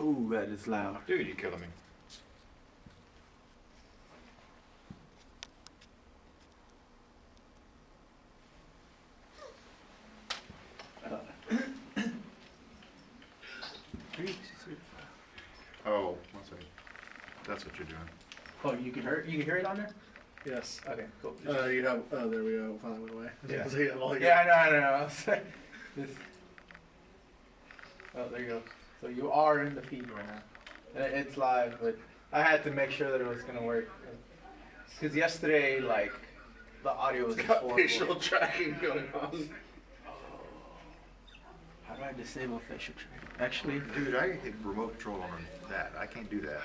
Ooh, that is loud. Dude, you're killing me. Oh, one second. That's what you're doing. Oh, you can hear it on there? Yes. Okay, cool. You have. Oh, there we go. Finally went away. Yeah. So you have all your- Yeah, I know. This. Oh, there you go. So you are in the feed right now. It's live, but I had to make sure that it was gonna work. Because yesterday, like, the audio was Got horrible. facial tracking going on. How do I disable facial tracking? Actually, Dude, I hit remote control on that. I can't do that.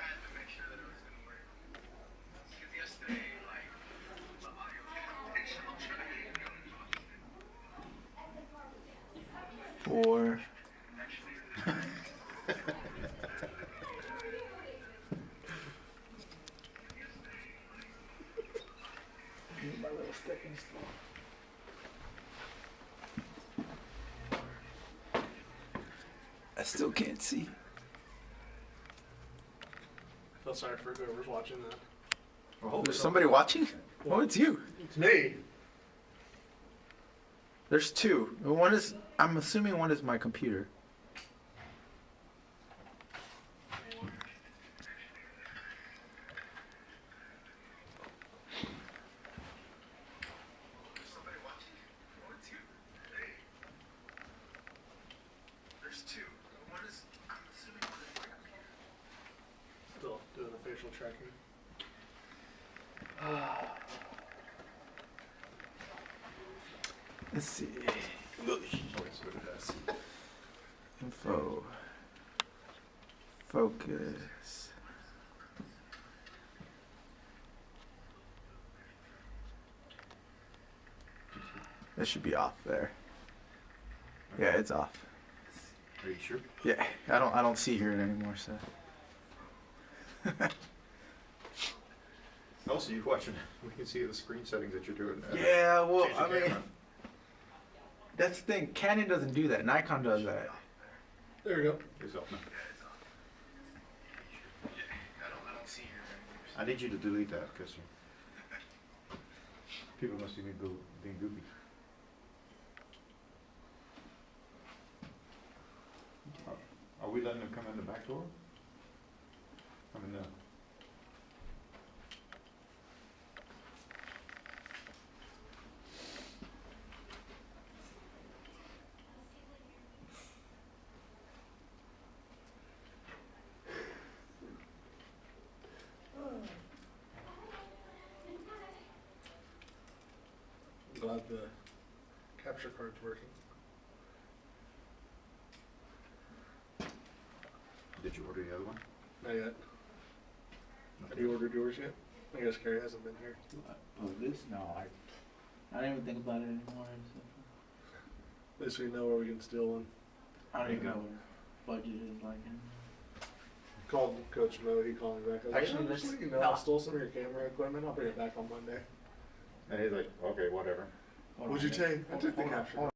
four. My little stepping stool. I still can't see. I feel sorry for whoever's watching that. Well, There's somebody watching? Oh, it's you. It's me. There's two. One is, I'm assuming one is my computer. Still doing the facial tracking. Let's see. Yes. Info. Focus. That should be off there. Yeah, it's off. Are you sure? Yeah, I don't see here anymore, so. Also, you're watching. We can see the screen settings that you're doing. Yeah, well, Change the I mean, camera. that's the thing. Canon doesn't do that. Nikon does that. There we go. Yourself, man. I need you to delete that because people must see me being goofy. Are we letting them come in the back door? I mean, no. I'm glad the capture card's working. Did you order the other one? Not yet. Have you ordered yours yet? I guess Carrie hasn't been here. Oh, this? No, I don't even think about it anymore. At least we know where we can steal one. I don't even know what budget is like. Called Coach Mo, he called me back. I was Actually, like, let's- just so you know, I stole some of your camera equipment. I'll bring it back on Monday. And he's like, okay, whatever. What'd you take? I took the capture card.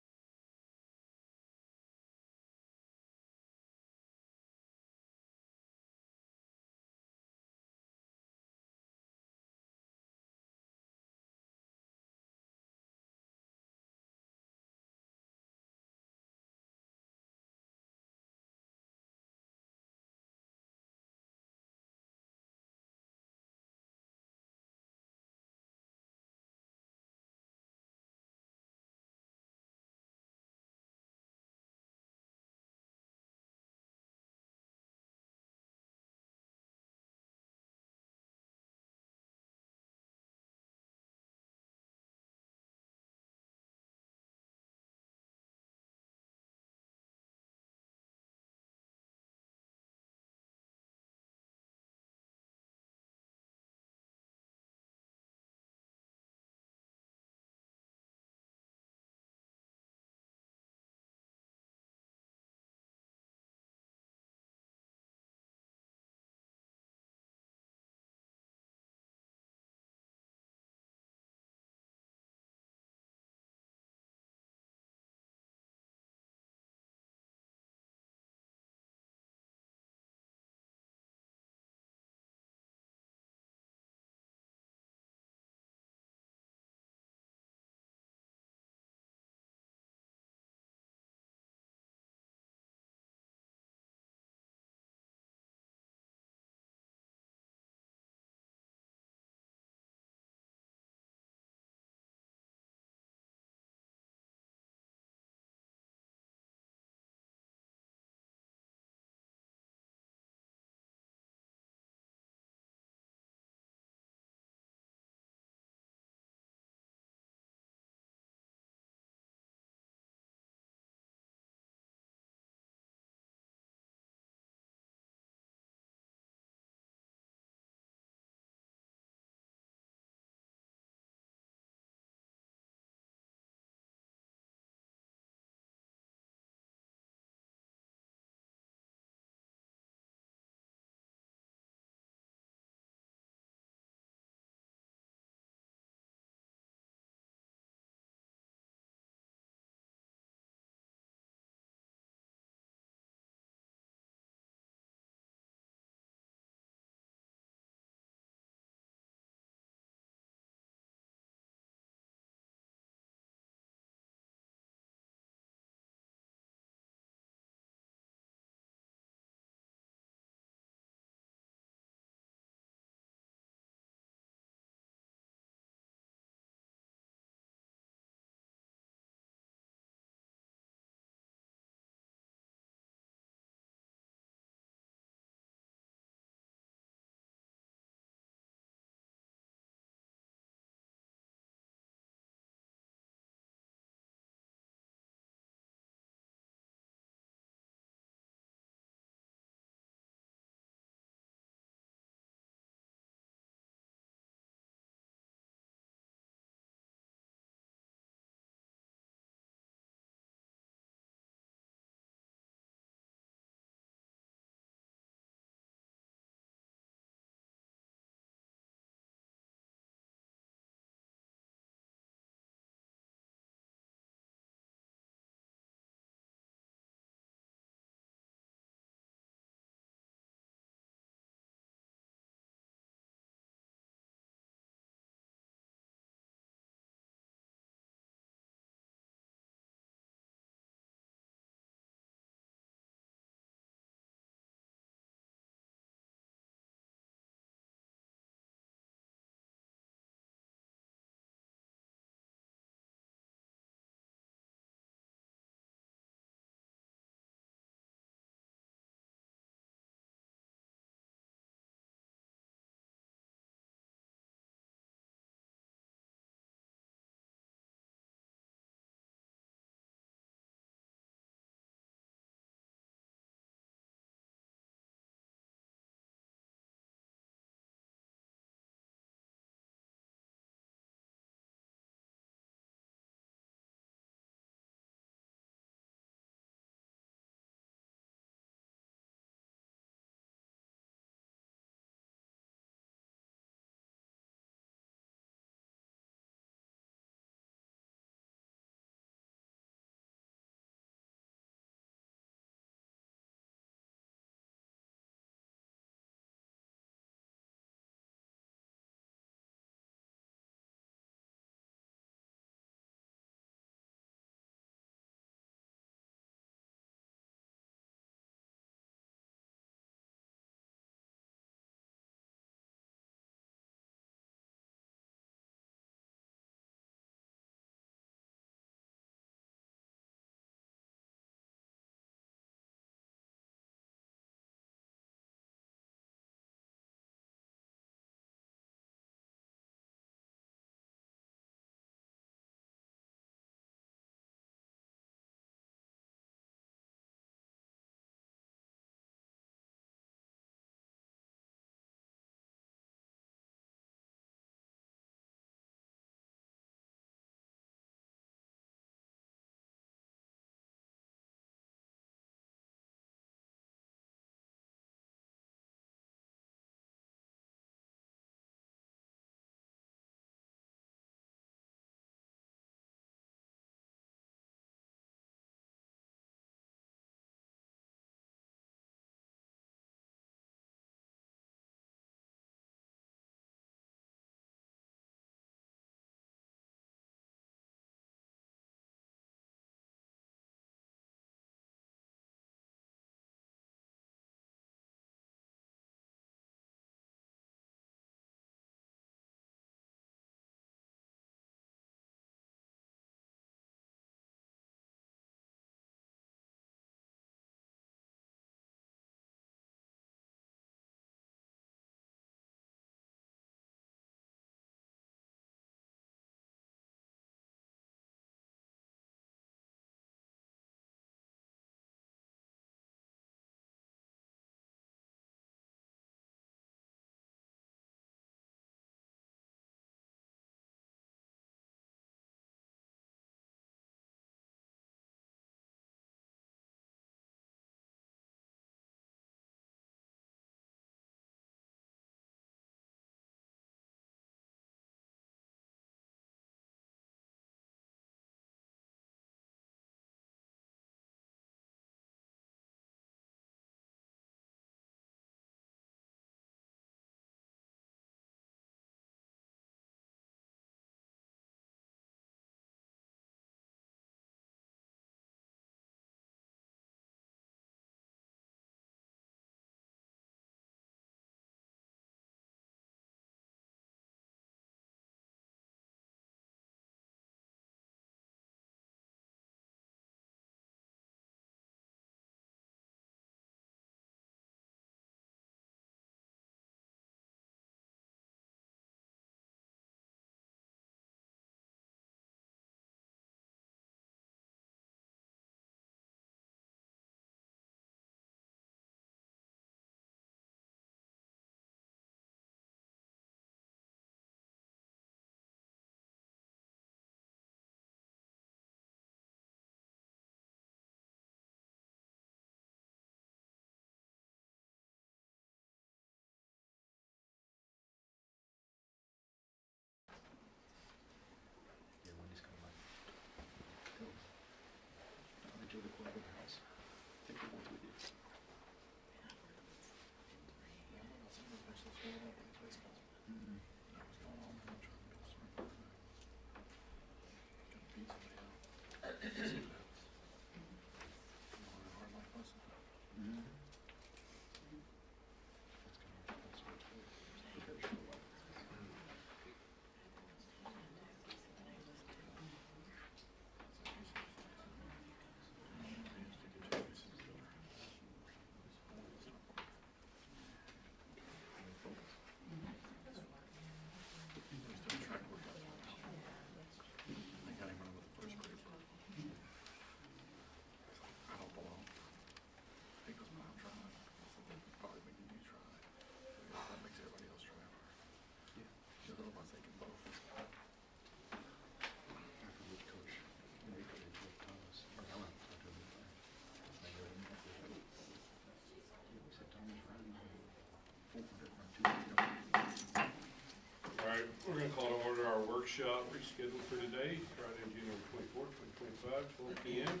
Alright, we're gonna call to order our workshop rescheduled for today, Friday, January 24th, 2025, 12 p.m.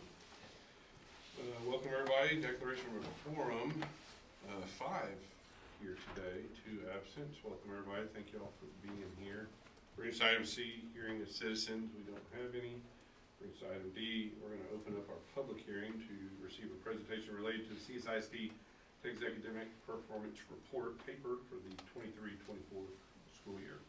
Welcome everybody, declaration of a quorum, 5 here today, 2 absent. Welcome everybody, thank you all for being here. We're into item C, hearing of citizens, we don't have any. We're into item D, we're gonna open up our public hearing to receive a presentation related to the CSISD Texas Academic Performance Report paper for the 23-24 school year.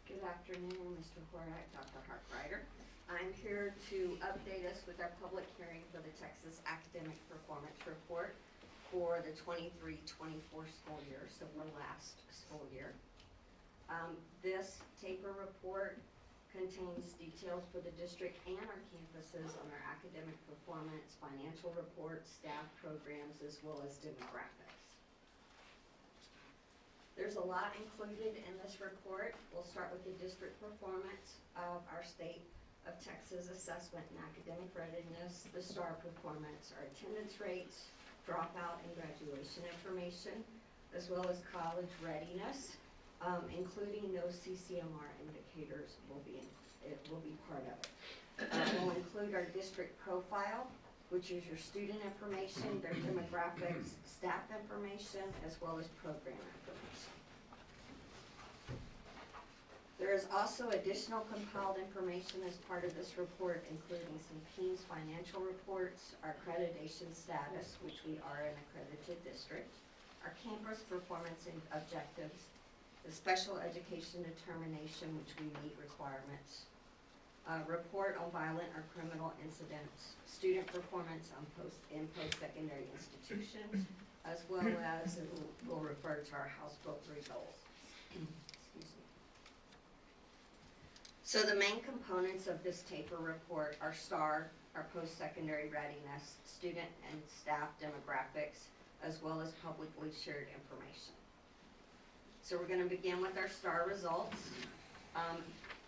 Good afternoon, Mr. Horvath, Dr. Hartrider. I'm here to update us with our public hearing for the Texas Academic Performance Report for the 23-24 school year, so the last school year. This taper report contains details for the district and our campuses on our academic performance, financial reports, staff programs, as well as demographics. There's a lot included in this report. We'll start with the district performance of our state of Texas assessment and academic readiness, the STAR performance, our attendance rates, dropout and graduation information, as well as college readiness, including those CCMR indicators will be part of it. We'll include our district profile, which is your student information, their demographics, staff information, as well as program information. There is also additional compiled information as part of this report, including some PEAMS financial reports, our accreditation status, which we are an accredited district, our campus performance and objectives, the special education determination, which we meet requirements, report on violent or criminal incidents, student performance on post-secondary institutions, as well as we'll refer to our house book results. Excuse me. So the main components of this taper report are STAR, our post-secondary readiness, student and staff demographics, as well as publicly shared information. So we're going to begin with our STAR results.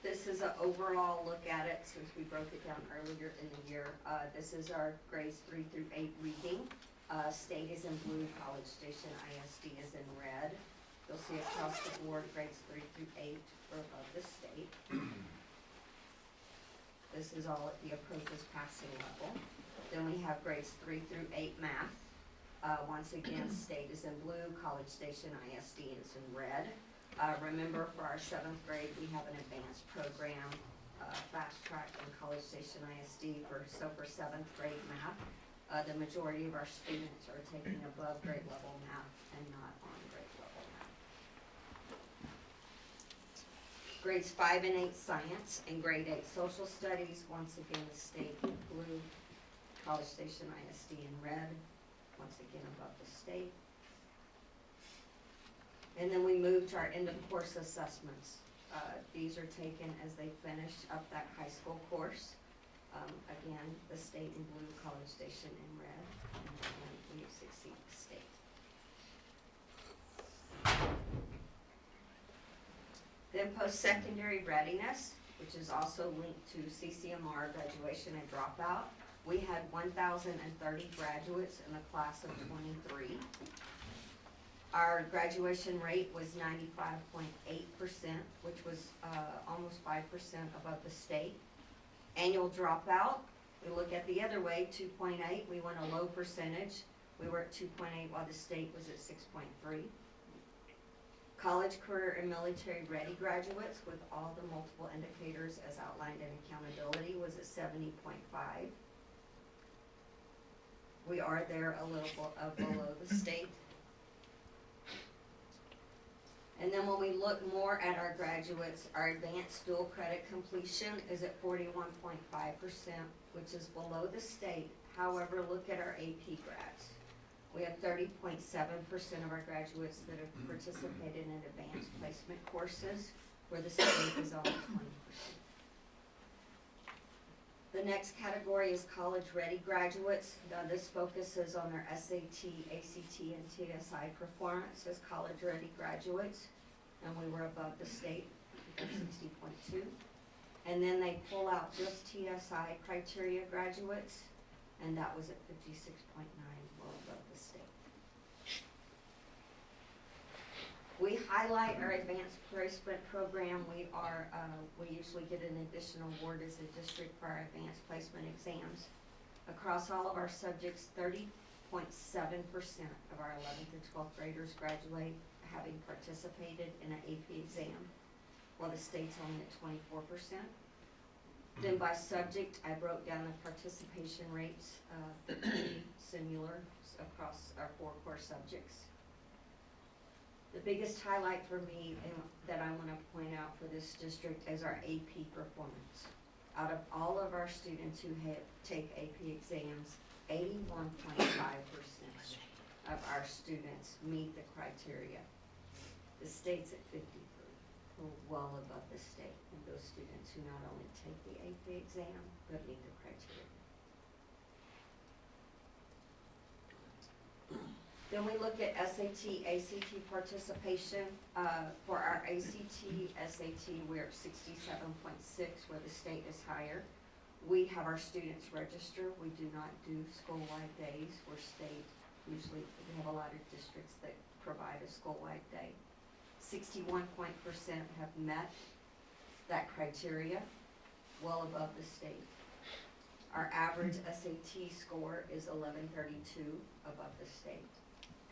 This is an overall look at it since we broke it down earlier in the year. This is our grades 3 through 8 reading. State is in blue, College Station ISD is in red. You'll see across the board grades 3 through 8 are above the state. This is all at the approaches passing level. Then we have grades 3 through 8 math. Once again, state is in blue, College Station ISD is in red. Remember, for our 7th grade, we have an advanced program, fast track in College Station ISD. For 7th grade math, the majority of our students are taking above grade level math and not on grade level math. Grades 5 and 8 science and grade 8 social studies, once again, the state in blue, College Station ISD in red. Once again above the state. And then we move to our end of course assessments. These are taken as they finish up that high school course. Again, the state in blue, College Station in red, and again, we succeed the state. Then post-secondary readiness, which is also linked to CCMR graduation and dropout. We had 1,030 graduates in the class of 23. Our graduation rate was 95.8%, which was almost 5% above the state. Annual dropout, we look at the other way, 2.8. We went a low percentage. We were at 2.8 while the state was at 6.3. College, career, and military ready graduates with all the multiple indicators as outlined in accountability was at 70.5. We are there a little below the state. And then when we look more at our graduates, our advanced dual credit completion is at 41.5%, which is below the state. However, look at our AP grads. We have 30.7% of our graduates that have participated in advanced placement courses, where the state is only 20%. The next category is college-ready graduates. Now, this focuses on their SAT, ACT, and TSI performance as college-ready graduates, and we were above the state at 60.2. And then they pull out just TSI criteria graduates, and that was at 56.9, well above the state. We highlight our advanced placement program. We usually get an additional award as a district for our advanced placement exams. Across all of our subjects, 30.7% of our 11th and 12th graders graduate having participated in an AP exam, while the state's only at 24%. Then by subject, I broke down the participation rates, pretty similar across our 4 core subjects. The biggest highlight for me and that I want to point out for this district is our AP performance. Out of all of our students who take AP exams, 81.5% of our students meet the criteria. The state's at 53, we're well above the state, and those students who not only take the AP exam, but meet the criteria. Then we look at SAT, ACT participation. For our ACT, SAT, we're at 67.6, where the state is higher. We have our students register. We do not do school-wide days. We're state. Usually we have a lot of districts that provide a school-wide day. 61% have met that criteria, well above the state. Our average SAT score is 1132, above the state.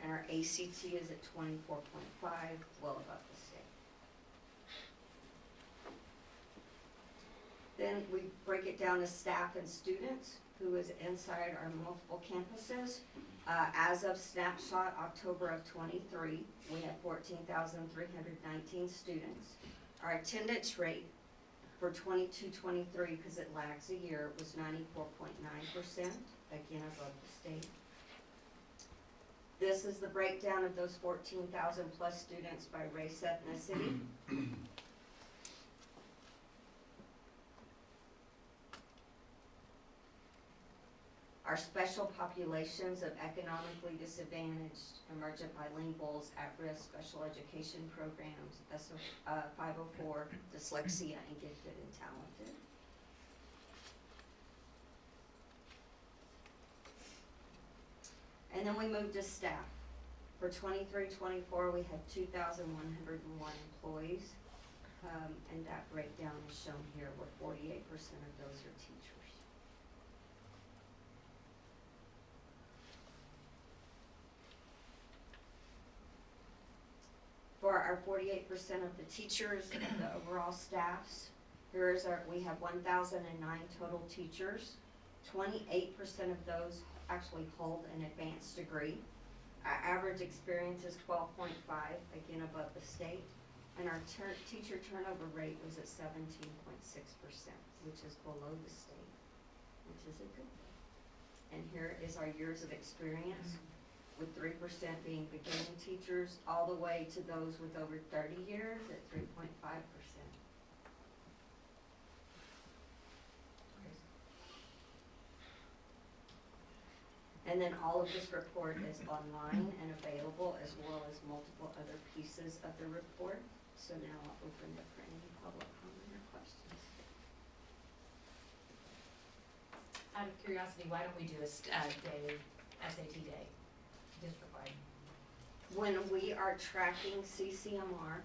And our ACT is at 24.5, well above the state. Then we break it down to staff and students, who is inside our multiple campuses. As of snapshot October of 23, we have 14,319 students. Our attendance rate for 22-23, because it lags a year, was 94.9%, again above the state. This is the breakdown of those 14,000 plus students by race, ethnicity. Our special populations of economically disadvantaged, emergent bilinguals, at-risk special education programs, 504, dyslexia, and gifted and talented. And then we move to staff. For 23-24, we have 2,101 employees, and that breakdown is shown here, where 48% of those are teachers. For our 48% of the teachers and the overall staffs, we have 1,009 total teachers. 28% of those actually hold an advanced degree. Our average experience is 12.5, again above the state. And our teacher turnover rate was at 17.6%, which is below the state, which is a good thing. And here is our years of experience, with 3% being beginning teachers, all the way to those with over 30 years at 3.5%. And then all of this report is online and available, as well as multiple other pieces of the report. So now I'll open it for any public comment or questions. Out of curiosity, why don't we do a SAT day, district-wide? When we are tracking CCMR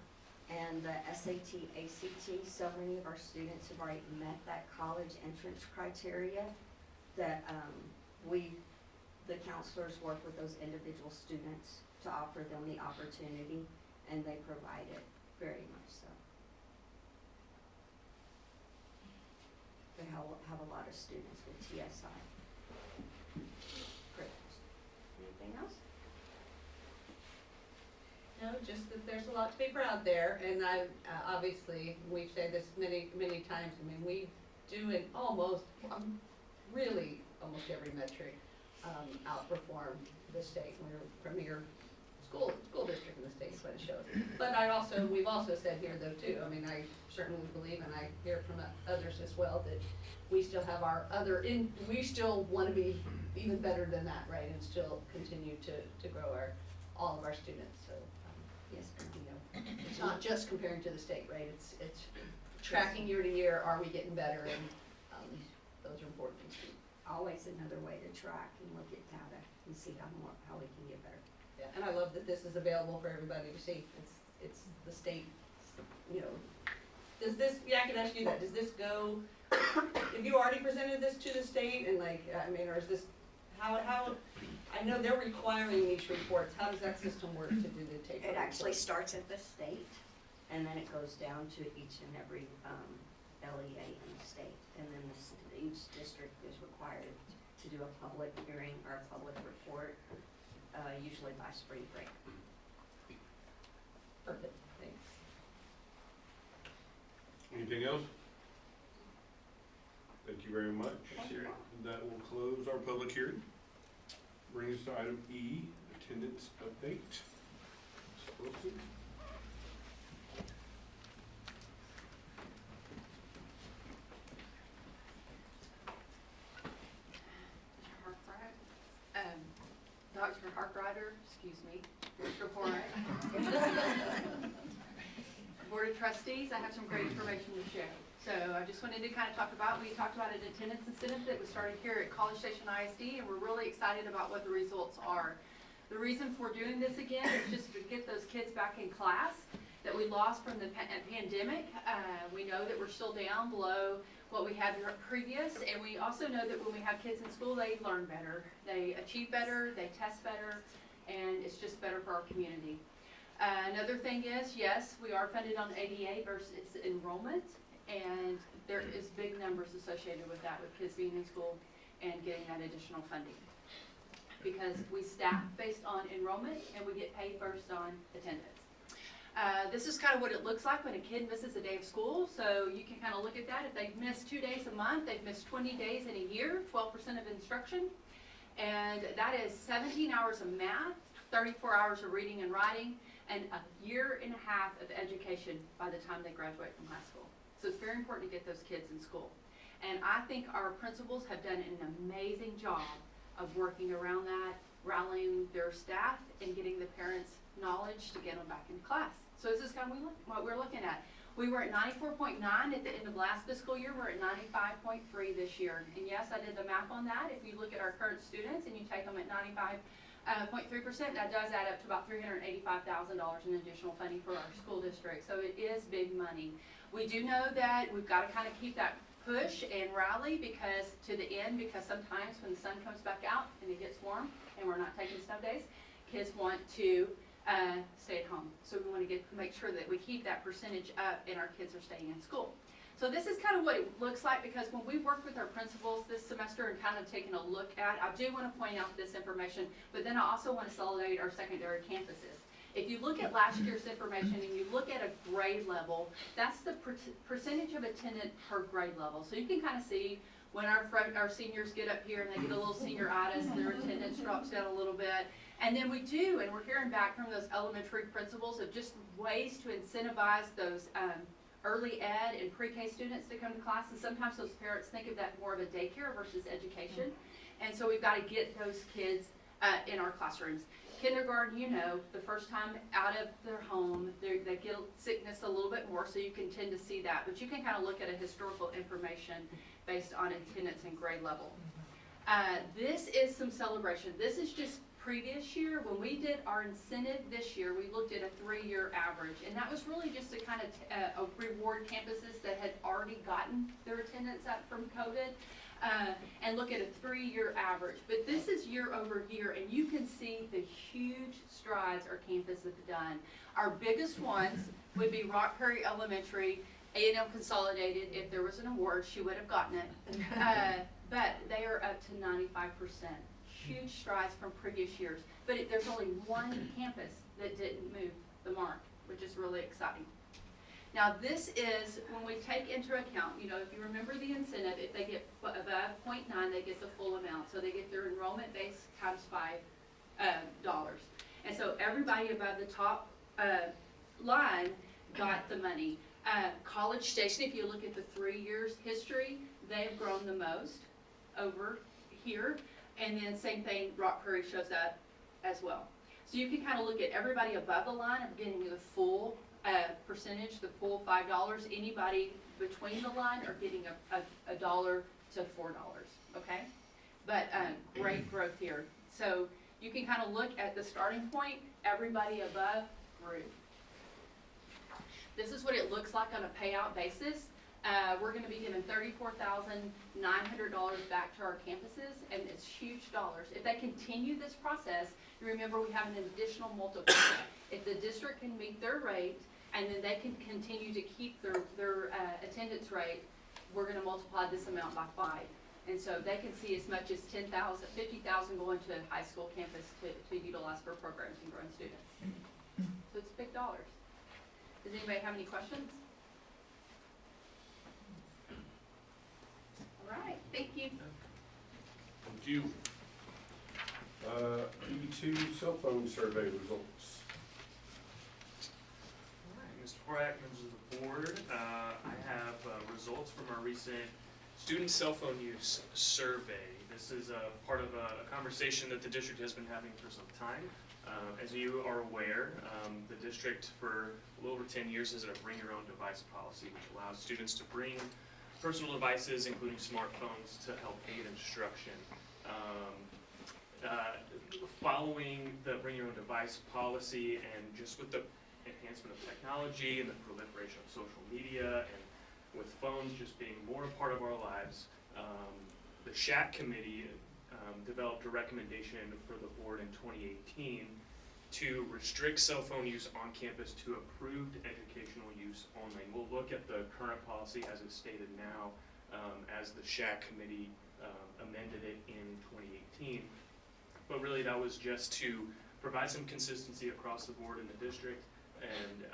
and the SAT, ACT, so many of our students have already met that college entrance criteria that the counselors work with those individual students to offer them the opportunity, and they provide it very much so. They have a lot of students with TSI. Great. Anything else? No, just that there's a lot to be proud there, and I, obviously, we've said this many, many times, I mean, we do in almost, really, almost every metric, outperform the state. We're premier school district in the state is what it shows. But we've also said here though too, I mean, I certainly believe, and I hear from others as well, that we still have our we still wanna be even better than that, right? And still continue to grow all of our students, so, yes, you know, it's not just comparing to the state, right? It's tracking year to year, are we getting better, and, those are important things too. Always another way to track and look at data and see how we can get better. Yeah, and I love that this is available for everybody to see. It's the state, you know. Does this, yeah, I can ask you that, does this go, have you already presented this to the state and like, I mean, or is this, how, I know they're requiring these reports, how does that system work to do the take? It actually starts at the state, and then it goes down to each and every LEA in the state. And then each district is required to do a public hearing or a public report, usually by spring break. Perfect, thanks. Anything else? Thank you very much. Thank you. That will close our public hearing. Brings us to item E, attendance update. Ms. Wilson. Dr. Harkrider, excuse me, Mr. Horner. Board of Trustees, I have some great information to share. So I just wanted to kind of talk about, we talked about an attendance incentive that was started here at College Station ISD, and we're really excited about what the results are. The reason for doing this again is just to get those kids back in class that we lost from the pandemic. We know that we're still down below what we had previous, and we also know that when we have kids in school, they learn better, they achieve better, they test better, and it's just better for our community. Another thing is, yes, we are funded on ADA versus enrollment, and there is big numbers associated with that, with kids being in school and getting that additional funding. Because we staff based on enrollment, and we get paid first on attendance. This is kind of what it looks like when a kid misses a day of school. So you can kind of look at that. If they've missed 2 days a month, they've missed 20 days in a year, 12% of instruction. And that is 17 hours of math, 34 hours of reading and writing, and a year and a half of education by the time they graduate from high school. So it's very important to get those kids in school. And I think our principals have done an amazing job of working around that, rallying their staff, and getting the parents knowledge to get them back in class. So this is kind of what we're looking at. We were at 94.9 at the end of last fiscal year. We're at 95.3 this year. And yes, I did the math on that. If you look at our current students and you take them at 95.3%, that does add up to about $385,000 in additional funding for our school district. So it is big money. We do know that we've got to kind of keep that push and rally because to the end, because sometimes when the sun comes back out and it gets warm and we're not taking snow days, kids want to stay at home. So we want to make sure that we keep that percentage up and our kids are staying in school. So this is kind of what it looks like, because when we worked with our principals this semester and kind of taken a look at, I do want to point out this information, but then I also want to celebrate our secondary campuses. If you look at last year's information and you look at a grade level, that's the percentage of attendance per grade level. So you can kind of see when our seniors get up here and they get a little senioritis, their attendance drops down a little bit. And then we do, and we're hearing back from those elementary principals of just ways to incentivize those early ed and pre-K students to come to class. And sometimes those parents think of that more of a daycare versus education. And so we've got to get those kids in our classrooms. Kindergarten, you know, the first time out of their home, they get sickness a little bit more, so you can tend to see that. But you can kind of look at a historical information based on attendance and grade level. This is some celebration. This is just previous year. When we did our incentive this year, we looked at a 3-year average, and that was really just to kind of reward campuses that had already gotten their attendance up from COVID. and look at a 3-year average. But this is year over year, and you can see the huge strides our campus has done. Our biggest ones would be Rock Prairie Elementary, A&M Consolidated. If there was an award, she would have gotten it. But they are up to 95%. Huge strides from previous years. But there's only one campus that didn't move the mark, which is really exciting. Now this is when we take into account, you know, if you remember the incentive, if they get above 0.9, they get the full amount. So they get their enrollment base times $5. And so everybody above the top line got the money. College Station, if you look at the 3 years history, they have grown the most over here. And then same thing, Rock Prairie shows up as well. So you can kind of look at everybody above the line of getting the full percentage, the full $5. Anybody between the line are getting a $1 to $4, okay? But great growth here. So you can kind of look at the starting point, everybody above grew. This is what it looks like on a payout basis. We're going to be giving $34,900 back to our campuses, and it's huge dollars. If they continue this process, you remember we have an additional multiplier. If the district can meet their rate, and then they can continue to keep their attendance rate, we're going to multiply this amount by 5. And so they can see as much as 10,000, 50,000 going to high school campus to utilize for programs and growing students. So it's big dollars. Does anybody have any questions? All right, thank you. Thank you. E2 cell phone survey results. All right, Mr. Horak, members of the board, I have results from our recent student cell phone use survey. This is part of a conversation that the district has been having for some time. As you are aware, the district for a little over 10 years has a bring your own device policy, which allows students to bring personal devices, including smartphones, to help aid instruction. Following the bring your own device policy and just with the enhancement of technology and the proliferation of social media and with phones just being more a part of our lives, the SHAC committee developed a recommendation for the board in 2018 to restrict cell phone use on campus to approved educational use only. We'll look at the current policy as it's stated now as the SHAC committee amended it in 2018. But really that was just to provide some consistency across the board in the district and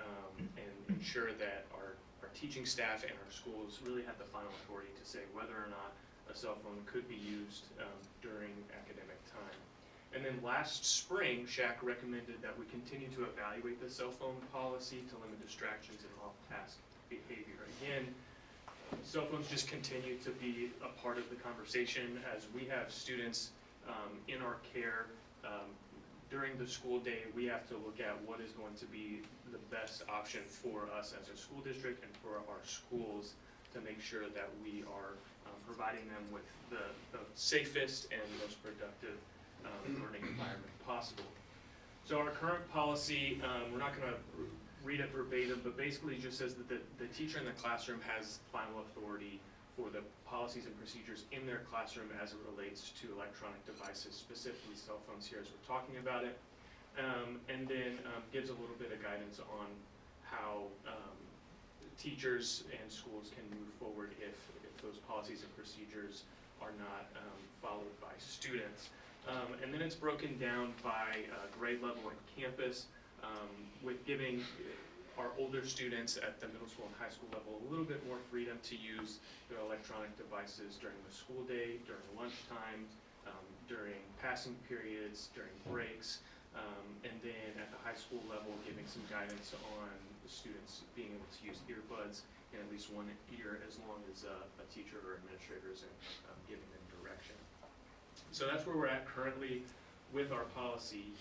ensure that our teaching staff and our schools really had the final authority to say whether or not a cell phone could be used during academic time. And then last spring, SHAC recommended that we continue to evaluate the cell phone policy to limit distractions and off-task behavior. Again, cell phones just continue to be a part of the conversation as we have students in our care. During the school day, we have to look at what is going to be the best option for us as a school district and for our schools to make sure that we are providing them with the safest and most productive learning environment possible. So our current policy, we're not going to read it verbatim, but basically just says that the teacher in the classroom has final authority for the policies and procedures in their classroom as it relates to electronic devices, specifically cell phones here as we're talking about it, and then gives a little bit of guidance on how teachers and schools can move forward if those policies and procedures are not followed by students. And then it's broken down by grade level and campus, with giving our older students at the middle school and high school level a little bit more freedom to use their electronic devices during the school day, during lunchtime, during passing periods, during breaks, and then at the high school level giving some guidance on the students being able to use earbuds in at least one ear as long as a teacher or administrator is giving them direction. So that's where we're at currently with our policy.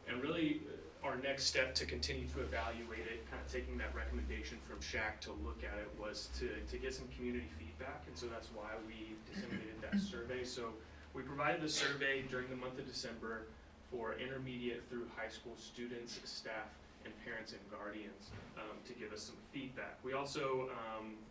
And really our next step to continue to evaluate it, kind of taking that recommendation from SHAC to look at it, was to get some community feedback, and so that's why we disseminated that survey. So we provided the survey during the month of December for intermediate through high school students, staff, and parents and guardians to give us some feedback. We also,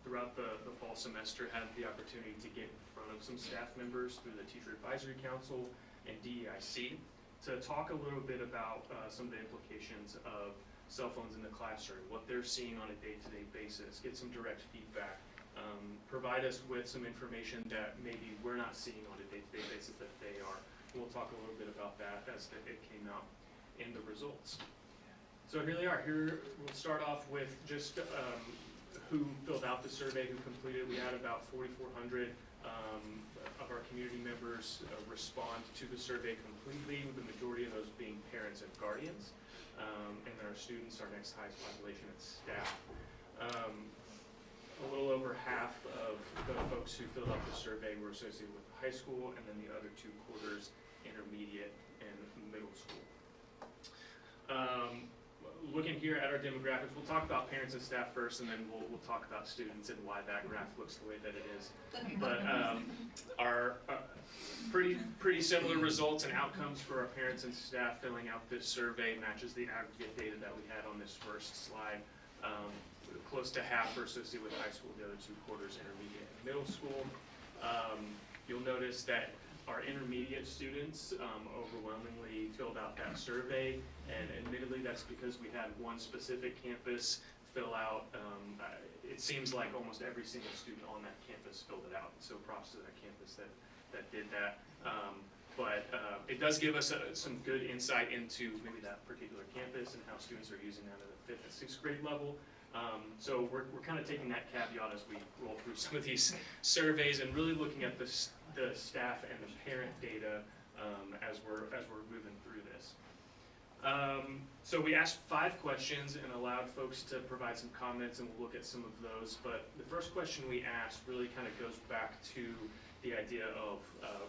throughout the fall semester, had the opportunity to get in front of some staff members through the Teacher Advisory Council and DEIC to talk a little bit about some of the implications of cell phones in the classroom, what they're seeing on a day-to-day basis, get some direct feedback, provide us with some information that maybe we're not seeing on a day-to-day basis that they are. We'll talk a little bit about that as it came out in the results. So here they are. Here we'll start off with just who filled out the survey, who completed. We had about 4,400 of our community members respond to the survey completely, with the majority of those being parents and guardians. And then our students, our next highest population, and staff. A little over half of the folks who filled out the survey were associated with the high school, and then the other 2 quarters intermediate and middle school. Looking here at our demographics, we'll talk about parents and staff first, and then we'll talk about students and why that graph looks the way that it is. But our pretty similar results and outcomes for our parents and staff filling out this survey matches the aggregate data that we had on this first slide. Close to half are associated with high school, the other 2 quarters intermediate and middle school. You'll notice that our intermediate students overwhelmingly filled out that survey, and admittedly that's because we had one specific campus fill out. It seems like almost every single student on that campus filled it out, so props to that campus that did that. But it does give us some good insight into maybe that particular campus and how students are using that at the 5th and 6th grade level. So we're kind of taking that caveat as we roll through some of these surveys and really looking at the staff and the parent data as we're moving through this. So we asked 5 questions and allowed folks to provide some comments, and we'll look at some of those. But the first question we asked really kind of goes back to the idea of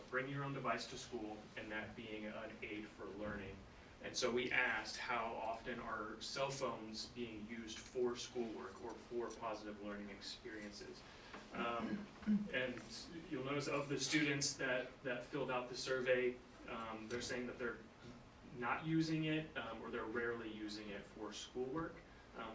bring your own device to school and that being an aid for learning. And so we asked how often are cell phones being used for schoolwork or for positive learning experiences. And you'll notice of the students that filled out the survey, they're saying that they're not using it or they're rarely using it for schoolwork.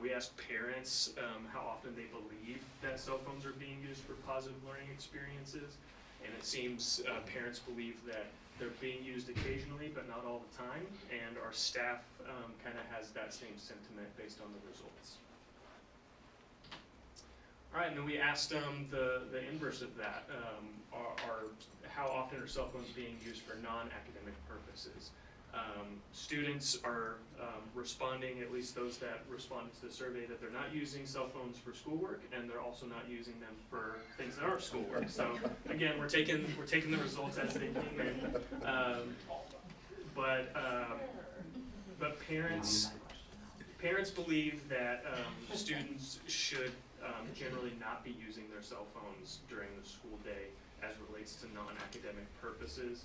We asked parents how often they believe that cell phones are being used for positive learning experiences. And it seems parents believe that they're being used occasionally, but not all the time. And our staff kind of has that same sentiment based on the results. All right, and then we asked the inverse of that. How often are cell phones being used for non-academic purposes? Students are responding, at least those that responded to the survey, that they're not using cell phones for schoolwork, and they're also not using them for things that aren't schoolwork. So again, we're taking the results as they came in. But parents believe that students should generally not be using their cell phones during the school day as relates to non-academic purposes.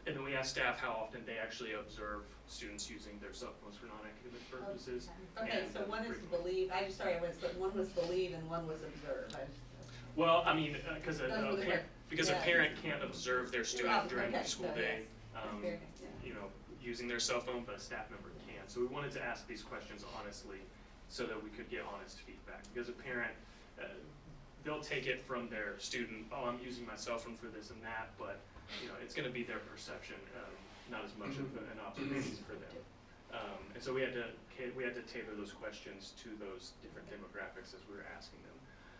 And then we asked staff how often they actually observe students using their cell phones for non-academic purposes. Okay, so one is believe, I one was believe and one was observe. Well, I mean, because a parent can't observe their student during the school day, you know, using their cell phone, but a staff member can. So we wanted to ask these questions honestly so that we could get honest feedback. Because a parent, they'll take it from their student, oh, I'm using my cell phone for this and that, but you know, it's going to be their perception, not as much of an observation for them. And so we had to tailor those questions to those different demographics as we were asking them.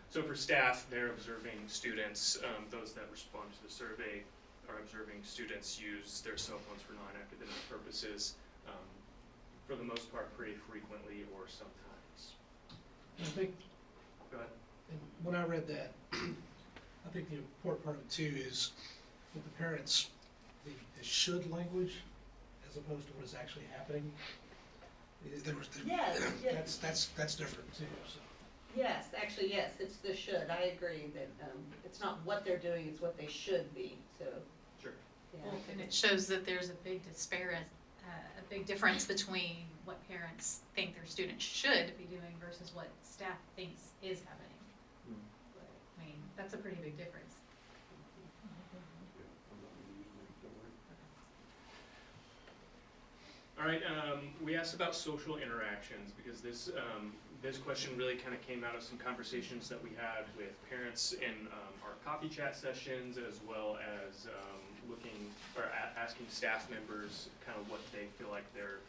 So for staff, they're observing students, those that respond to the survey are observing students use their cell phones for non-academic purposes, for the most part pretty frequently or sometimes. I think, Go ahead. when I read that, I think the important part of it too is with the parents, the should language as opposed to what is actually happening. Yes. That's different too. So. Yes, actually, yes, it's the should. I agree that it's not what they're doing, it's what they should be. So. Sure. Yeah. Well, and it shows that there's a big big difference between what parents think their students should be doing versus what staff thinks is happening. I mean, that's a pretty big difference. All right, we asked about social interactions because this question really kind of came out of some conversations that we had with parents in our coffee chat sessions, as well as asking staff members kind of what they feel like their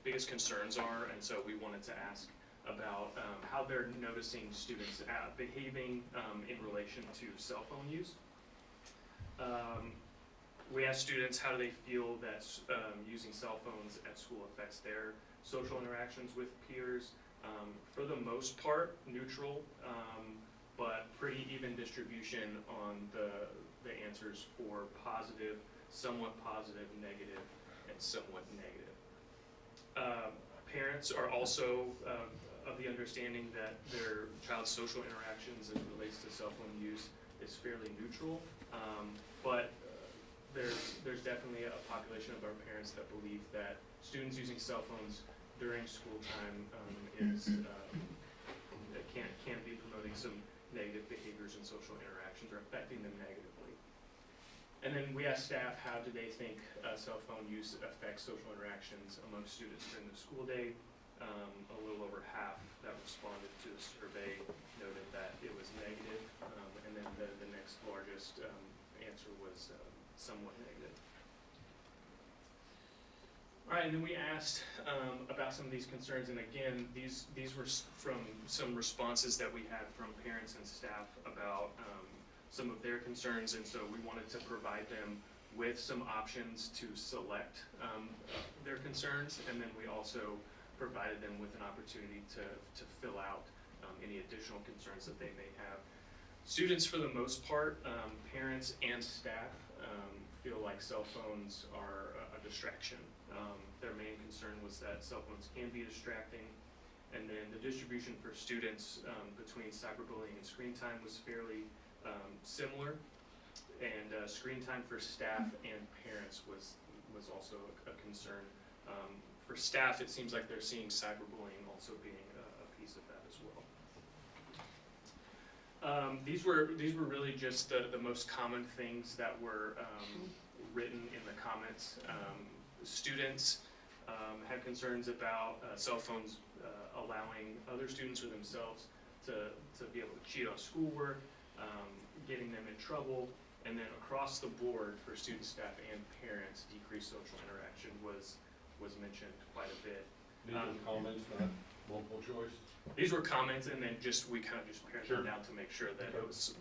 biggest concerns are, and so we wanted to ask about how they're noticing students behaving in relation to cell phone use. We asked students how do they feel that using cell phones at school affects their social interactions with peers. For the most part, neutral, but pretty even distribution on the answers for positive, somewhat positive, negative, and somewhat negative. Parents are also of the understanding that their child's social interactions as it relates to cell phone use is fairly neutral, but there's definitely a population of our parents that believe that students using cell phones during school time can be promoting some negative behaviors and social interactions or affecting them negatively. And then we asked staff how do they think cell phone use affects social interactions among students during the school day. A little over half that responded to the survey noted that it was negative, and then the next largest answer was somewhat negative. All right, and then we asked about some of these concerns, and again, these were from some responses that we had from parents and staff about some of their concerns, and so we wanted to provide them with some options to select their concerns, and then we also provided them with an opportunity to fill out any additional concerns that they may have. Students, for the most part, parents and staff feel like cell phones are a distraction. Their main concern was that cell phones can be distracting, and then the distribution for students between cyberbullying and screen time was fairly similar, and screen time for staff and parents was also a concern. For staff, it seems like they're seeing cyberbullying also being a piece of that as well. These were really just the most common things that were written in the comments. Students had concerns about cell phones allowing other students or themselves to be able to cheat on schoolwork, getting them in trouble, and then across the board for students, staff, and parents, decreased social interaction was mentioned quite a bit. These are comments, not multiple choice? These were comments, and then we kind of just pared them down to make sure that it was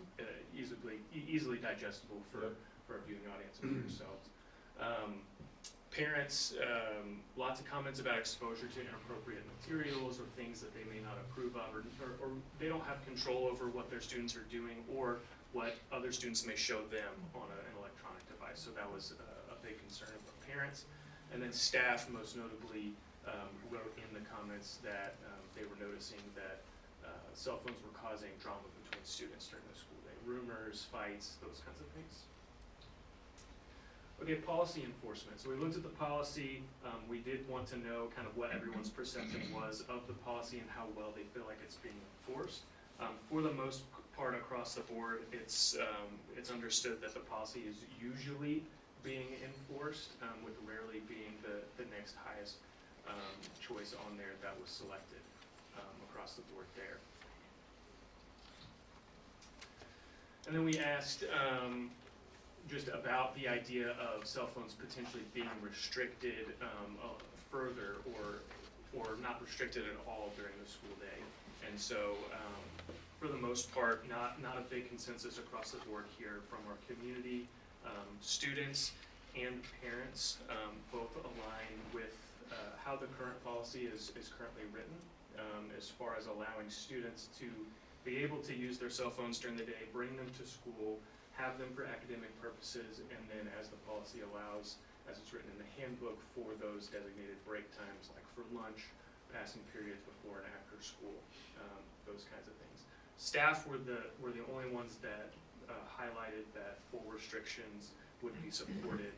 easily digestible for our viewing audience and for yourselves. Parents, lots of comments about exposure to inappropriate materials or things that they may not approve of, or they don't have control over what their students are doing or what other students may show them on an electronic device. So that was a big concern of parents. And then staff, most notably, wrote in the comments that they were noticing that cell phones were causing drama between students during the school day. Rumors, fights, those kinds of things. Okay, policy enforcement. So we looked at the policy. We did want to know kind of what everyone's perception was of the policy and how well they feel like it's being enforced. For the most part across the board, it's understood that the policy is usually being enforced, with rarely being the next highest choice on there that was selected across the board there. And then we asked just about the idea of cell phones potentially being restricted further or not restricted at all during the school day. And so for the most part, not a big consensus across the board here from our community. Students and parents both align with how the current policy is currently written, as far as allowing students to be able to use their cell phones during the day, bring them to school, have them for academic purposes, and then as the policy allows, as it's written in the handbook, for those designated break times, like for lunch, passing periods before and after school, those kinds of things. Staff were the only ones that highlighted that full restrictions would be supported,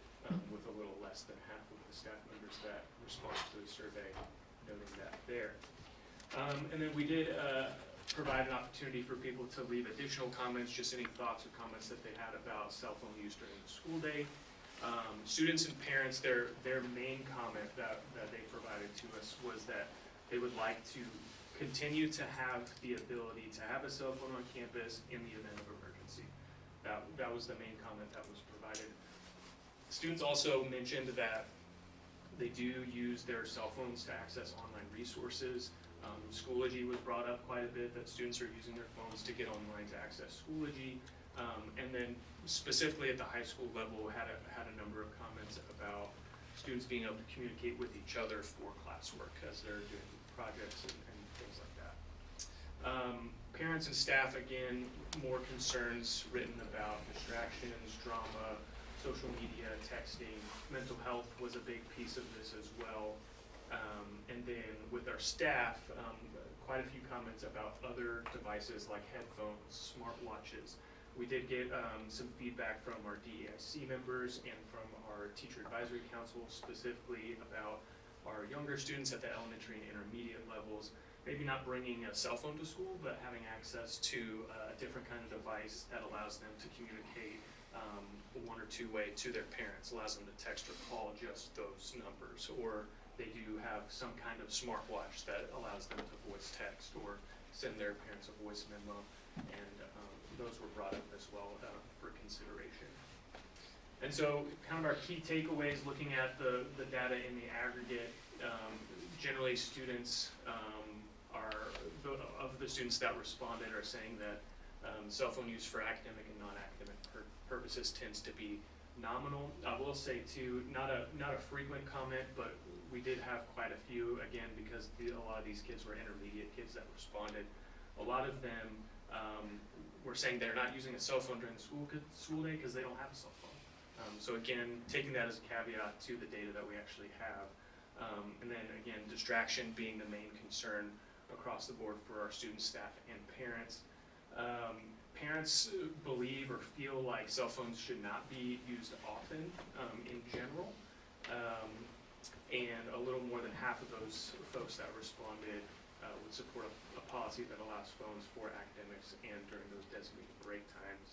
with a little less than half of the staff members that responded to the survey noting that there. And then we did provide an opportunity for people to leave additional comments, just any thoughts or comments that they had about cell phone use during the school day. Students and parents, their main comment that they provided to us was that they would like to continue to have the ability to have a cell phone on campus in the event of emergency. That was the main comment that was provided. Students also mentioned that they do use their cell phones to access online resources. Schoology was brought up quite a bit, that students are using their phones to get online to access Schoology. And then specifically at the high school level, had a number of comments about students being able to communicate with each other for classwork as they're doing projects and things like that. Parents and staff, again, more concerns written about distractions, drama, social media, texting. Mental health was a big piece of this as well. And then with our staff, quite a few comments about other devices like headphones, smartwatches. We did get some feedback from our DEIC members and from our teacher advisory council, specifically about our younger students at the elementary and intermediate levels, maybe not bringing a cell phone to school, but having access to a different kind of device that allows them to communicate one or two way to their parents, allows them to text or call just those numbers, or they do have some kind of smartwatch that allows them to voice text or send their parents a voice memo, and those were brought up as well for consideration. And so kind of our key takeaways looking at the data in the aggregate, generally students of the students that responded are saying that cell phone use for academic and non-academic purposes tends to be nominal. I will say too, not a frequent comment, but we did have quite a few, again, because a lot of these kids were intermediate kids that responded. A lot of them were saying they're not using a cell phone during the school day because they don't have a cell phone. So again, taking that as a caveat to the data that we actually have. And then again, distraction being the main concern across the board for our students, staff, and parents. Parents believe or feel like cell phones should not be used often in general. And a little more than half of those folks that responded would support a policy that allows phones for academics and during those designated break times.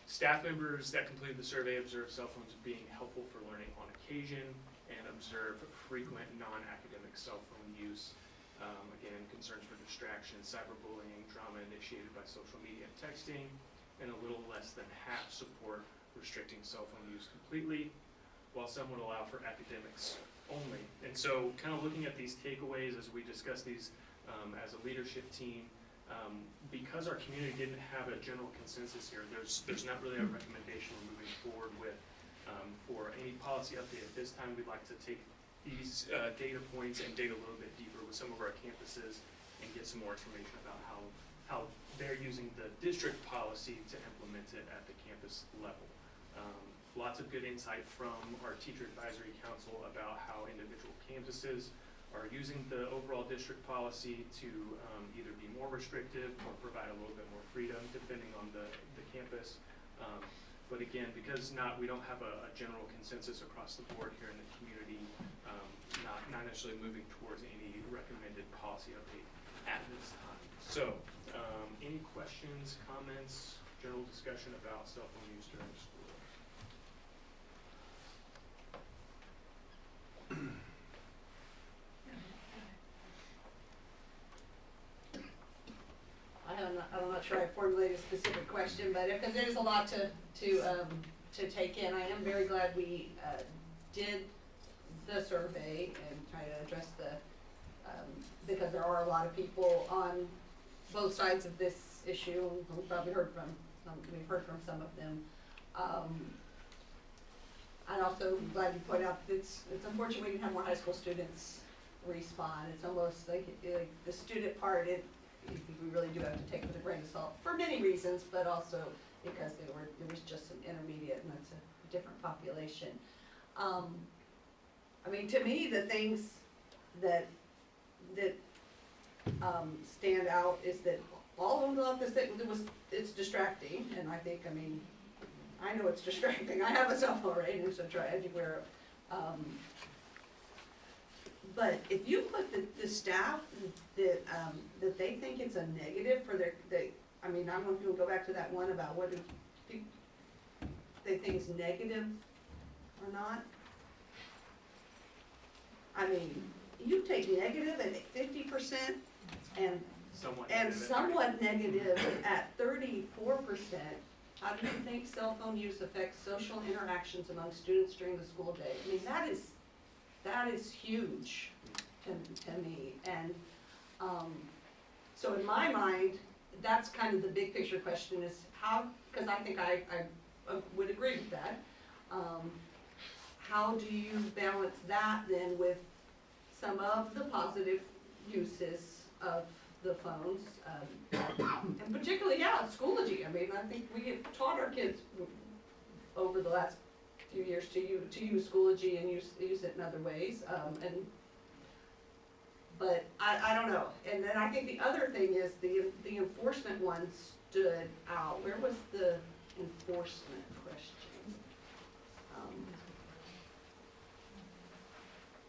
Staff members that completed the survey observed cell phones being helpful for learning on occasion and observe frequent non-academic cell phone use. Again, concerns for distraction, cyberbullying, drama initiated by social media and texting, and a little less than half support restricting cell phone use completely, while some would allow for academics only. And so kind of looking at these takeaways as we discuss these as a leadership team, because our community didn't have a general consensus here, there's not really a recommendation we're moving forward with for any policy update. At this time, we'd like to take these data points and dig a little bit deeper with some of our campuses and get some more information about how they're using the district policy to implement it at the campus level. Lots of good insight from our teacher advisory council about how individual campuses are using the overall district policy to either be more restrictive or provide a little bit more freedom depending on the campus. But again, because we don't have a general consensus across the board here in the community, not necessarily moving towards any recommended policy update at this time. So, any questions, comments, general discussion about cell phone use during school? I'm not sure I formulated a specific question, but because there's a lot to take in, I am very glad we did the survey and try to address because there are a lot of people on both sides of this issue. We've probably heard from some of them. I'm also glad you point out that it's unfortunate we didn't have more high school students respond. It's almost like the student part, we really do have to take with a grain of salt for many reasons, but also because there was just some intermediate, and that's a different population. I mean, to me, the things that stand out is that all of them love this. It's distracting, and I think, I mean, I know it's distracting. I have a cell phone, right, and so try everywhere. But if you put the staff that they think it's a negative for I mean, I don't know if you'll go back to that one about what do they think is negative or not. I mean, you take negative at 50% and Somewhat and negative. somewhat negative at 34%. How do you think cell phone use affects social interactions among students during the school day? I mean, that is huge to me. And so in my mind, that's kind of the big picture question is how, because I think I would agree with that. How do you balance that then with some of the positive uses of the phones, and particularly, yeah, Schoology. I mean, I think we have taught our kids over the last few years to use Schoology and use it in other ways. But I don't know. And then I think the other thing is the enforcement one stood out. Where was the enforcement question?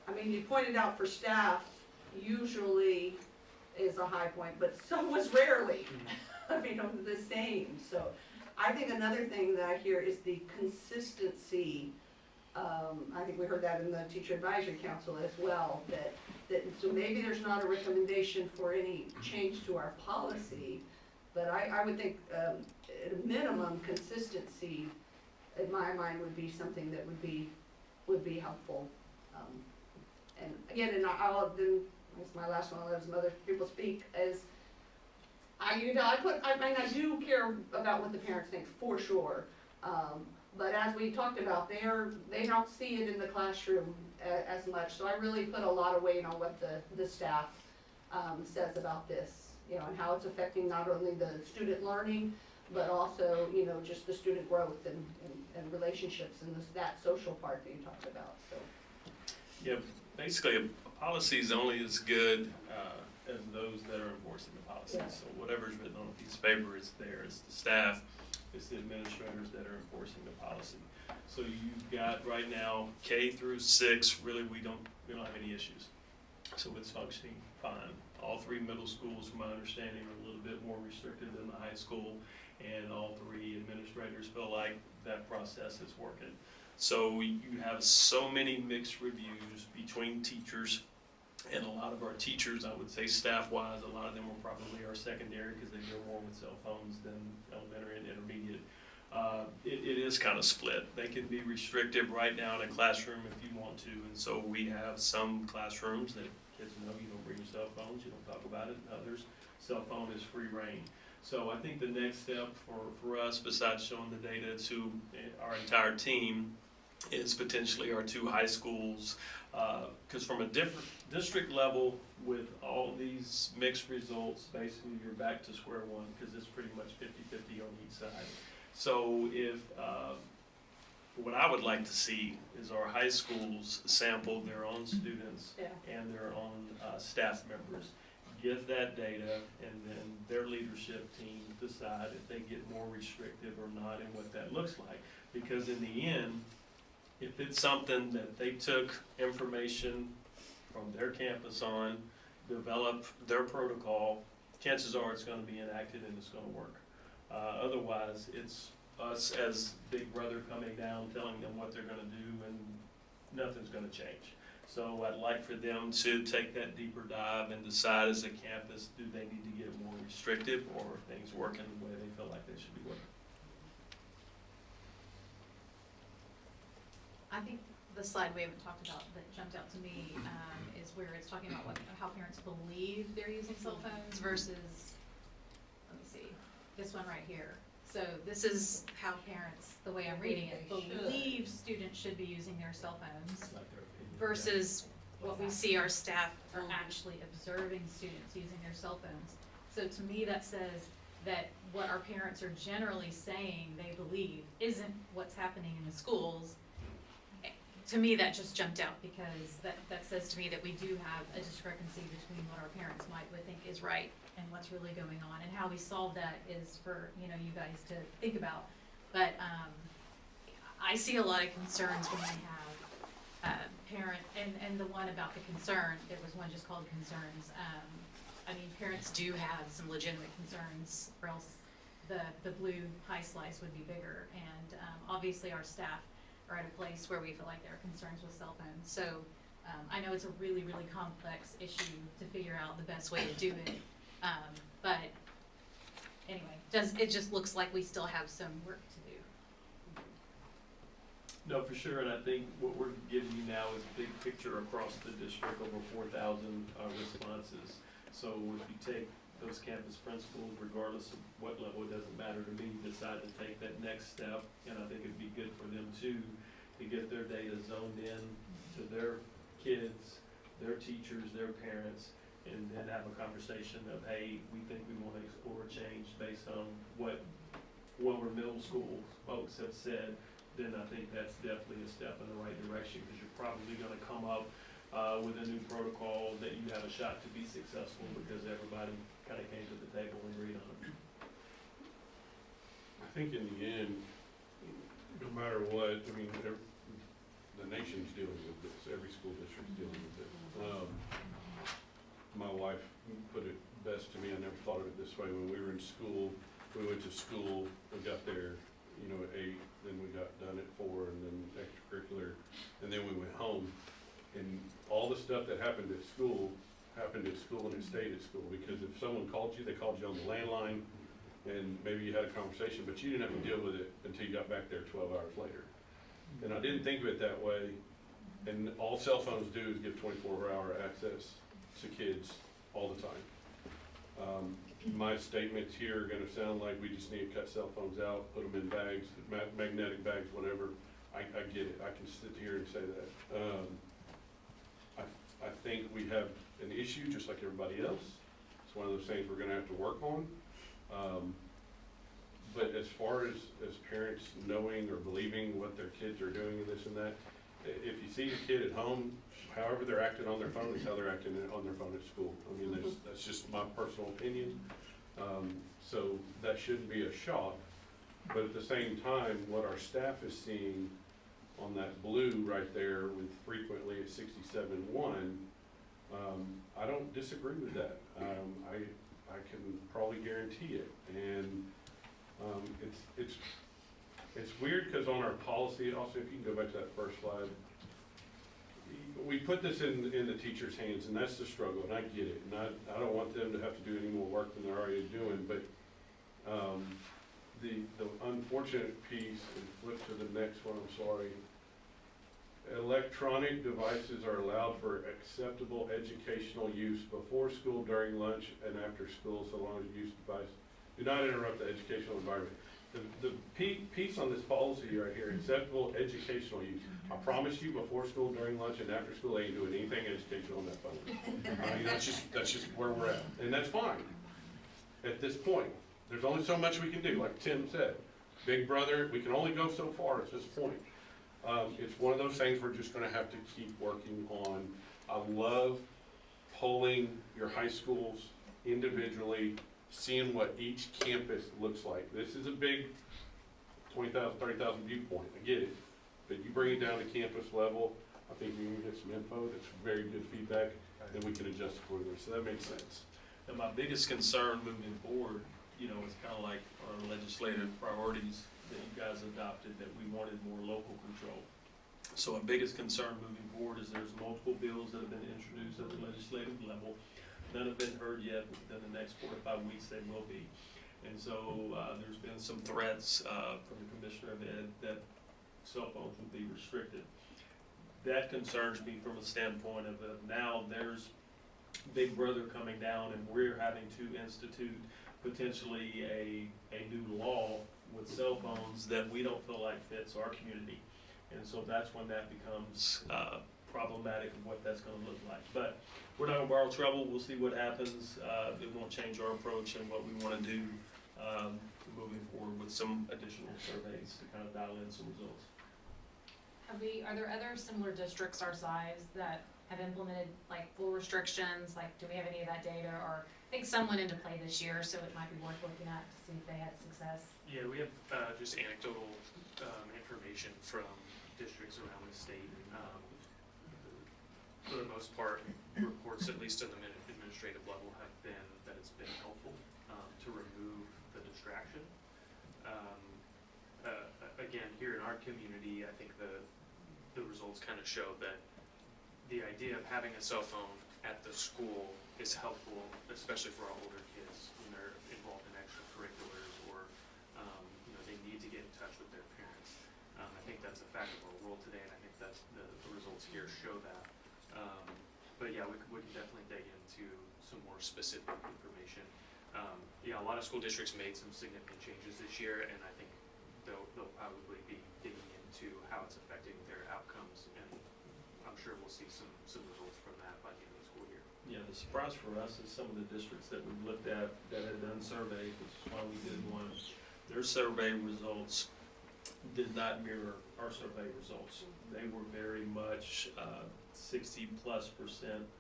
I mean, you pointed out for staff, usually is a high point, but so was rarely. I mean, the same. So I think another thing that I hear is the consistency. I think we heard that in the Teacher Advisory Council as well, that so maybe there's not a recommendation for any change to our policy, but I would think at a minimum consistency in my mind would be something that would be helpful. And again, and that's my last one. I'll let some other people speak. Is I mean, I do care about what the parents think for sure. But as we talked about, they don't see it in the classroom as much. So I really put a lot of weight on what the staff says about this, you know, and how it's affecting not only the student learning, but also, you know, just the student growth and relationships and that social part that you talked about. So. Yeah, basically a policy is only as good as those that are enforcing the policy. Yeah. So whatever's written on a piece of paper, it's there. It's the staff, it's the administrators that are enforcing the policy. So you've got right now K through 6. Really, we don't have any issues. So it's functioning fine. All 3 middle schools, from my understanding, are a little bit more restricted than the high school, and all 3 administrators feel like that process is working. So you have so many mixed reviews between teachers, and a lot of our teachers, I would say staff-wise, a lot of them will probably are secondary because they deal more with cell phones than elementary and intermediate. It is kind of split. They can be restrictive right now in a classroom if you want to, and so we have some classrooms that kids know you don't bring your cell phones, you don't talk about it, and others, cell phone is free reign. So I think the next step for us, besides showing the data to our entire team, is potentially our 2 high schools, because from a different district level with all these mixed results, basically you're back to square one because it's pretty much 50-50 on each side. So if what I would like to see is our high schools sample their own students and their own staff members, get that data, and then their leadership team decide if they get more restrictive or not and what that looks like. Because in the end, if it's something that they took information from their campus on, develop their protocol, chances are it's going to be enacted and it's going to work. Otherwise, it's us as big brother coming down, telling them what they're going to do, and nothing's going to change. So I'd like for them to take that deeper dive and decide as a campus, do they need to get more restrictive, or are things working the way they feel like they should be working? I think the slide we haven't talked about that jumped out to me is where it's talking about how parents believe they're using cell phones versus, let me see, this one right here. So this is how parents, the way I'm reading it, believe students should be using their cell phones versus what we see our staff are actually observing students using their cell phones. So to me that says that what our parents are generally saying they believe isn't what's happening in the schools. To me, that just jumped out because that says to me that we do have a discrepancy between what our parents would think is right and what's really going on. And how we solve that is for, you know, you guys to think about. But I see a lot of concerns when we have parent, and the one about the concern, there was one just called concerns. I mean, parents do have some legitimate concerns, or else the blue high slice would be bigger. And obviously our staff are at a place where we feel like there are concerns with cell phones. So I know it's a really, really complex issue to figure out the best way to do it. But anyway, it just looks like we still have some work to do. No, for sure, and I think what we're giving you now is a big picture across the district, over 4,000 responses. So if you take those campus principals, regardless of what level, it doesn't matter to me, decide to take that next step, and I think it'd be good for them too, to get their data zoned in to their kids, their teachers, their parents, and then have a conversation of, hey, we think we want to explore change based on what our middle school folks have said. Then I think that's definitely a step in the right direction, because you're probably going to come up with a new protocol that you have a shot to be successful, because everybody kind of came to the table and agreed on it. I think in the end, no matter what, I mean, the nation's dealing with this, every school district's dealing with it. My wife put it best to me, I never thought of it this way. When we were in school, we went to school, we got there, you know, at 8, then we got done at 4, and then extracurricular, and then we went home. And all the stuff that happened at school and it stayed at school, because if someone called you, they called you on the landline, and maybe you had a conversation, but you didn't have to deal with it until you got back there 12 hours later. And I didn't think of it that way, and all cell phones do is give 24-hour access to kids all the time. My statements here are gonna sound like we just need to cut cell phones out, put them in bags, magnetic bags, whatever. I get it, I can sit here and say that. I think we have an issue just like everybody else. It's one of those things we're gonna have to work on. But as far as parents knowing or believing what their kids are doing and this and that, if you see your kid at home, however they're acting on their phone is how they're acting on their phone at school. I mean, that's just my personal opinion. So that shouldn't be a shock. But at the same time, what our staff is seeing on that blue right there with frequently at 67.1, I don't disagree with that. I can probably guarantee it. And it's weird, because on our policy, also if you can go back to that first slide, we put this in the teacher's hands, and that's the struggle, and I get it. And I don't want them to have to do any more work than they're already doing, but the unfortunate piece, and flip to the next one, I'm sorry. Electronic devices are allowed for acceptable educational use before school, during lunch, and after school, so long as you use the device. Do not interrupt the educational environment. The piece on this policy right here, acceptable educational use. I promise you, before school, during lunch, and after school, they ain't doing anything educational on that phone. I mean, that's just where we're at, and that's fine. At this point, there's only so much we can do, like Tim said. Big brother, we can only go so far at this point. It's one of those things we're just gonna have to keep working on. I love polling your high schools individually, seeing what each campus looks like. This is a big 20,000, 30,000 viewpoint, I get it. But you bring it down to campus level, I think we can get some info, that's very good feedback, and we can adjust accordingly, so that makes sense. And my biggest concern moving forward, you know, is kind of like our legislative priorities that you guys adopted, that we wanted more local control. So our biggest concern moving forward is there's multiple bills that have been introduced at the legislative level. None have been heard yet, but within the next 4 to 5 weeks they will be. And so there's been some threats from the Commissioner of Ed that cell phones will be restricted. That concerns me from a standpoint of now there's Big Brother coming down, and we're having to institute potentially a new law with cell phones that we don't feel like fits our community. And so that's when that becomes problematic of what that's going to look like. But we're not going to borrow trouble. We'll see what happens. It won't change our approach and what we want to do moving forward with some additional surveys to kind of dial in some results. Are there other similar districts our size that have implemented like full restrictions? Like, do we have any of that data? Or I think some went into play this year, so it might be worth looking at to see if they had success. Yeah, we have just anecdotal information from districts around the state. For the most part, reports, at least at the administrative level, have been that it's been helpful to remove the distraction. Again, here in our community, I think the results kind of show that the idea of having a cell phone at the school is helpful, especially for our older kids when they're involved in extracurriculars or they need to get in touch with their parents. I think that's a fact of our world today, and I think that the results here show that. But yeah, we can definitely dig into some more specific information. Yeah, a lot of school districts made some significant changes this year, and I think they'll probably be digging into how it's affecting their outcomes, and I'm sure we'll see some results from that by the end of the school year. Yeah, the surprise for us is some of the districts that we've looked at that had done surveys, which is why we did one. Their survey results did not mirror our survey results. They were very much 60+%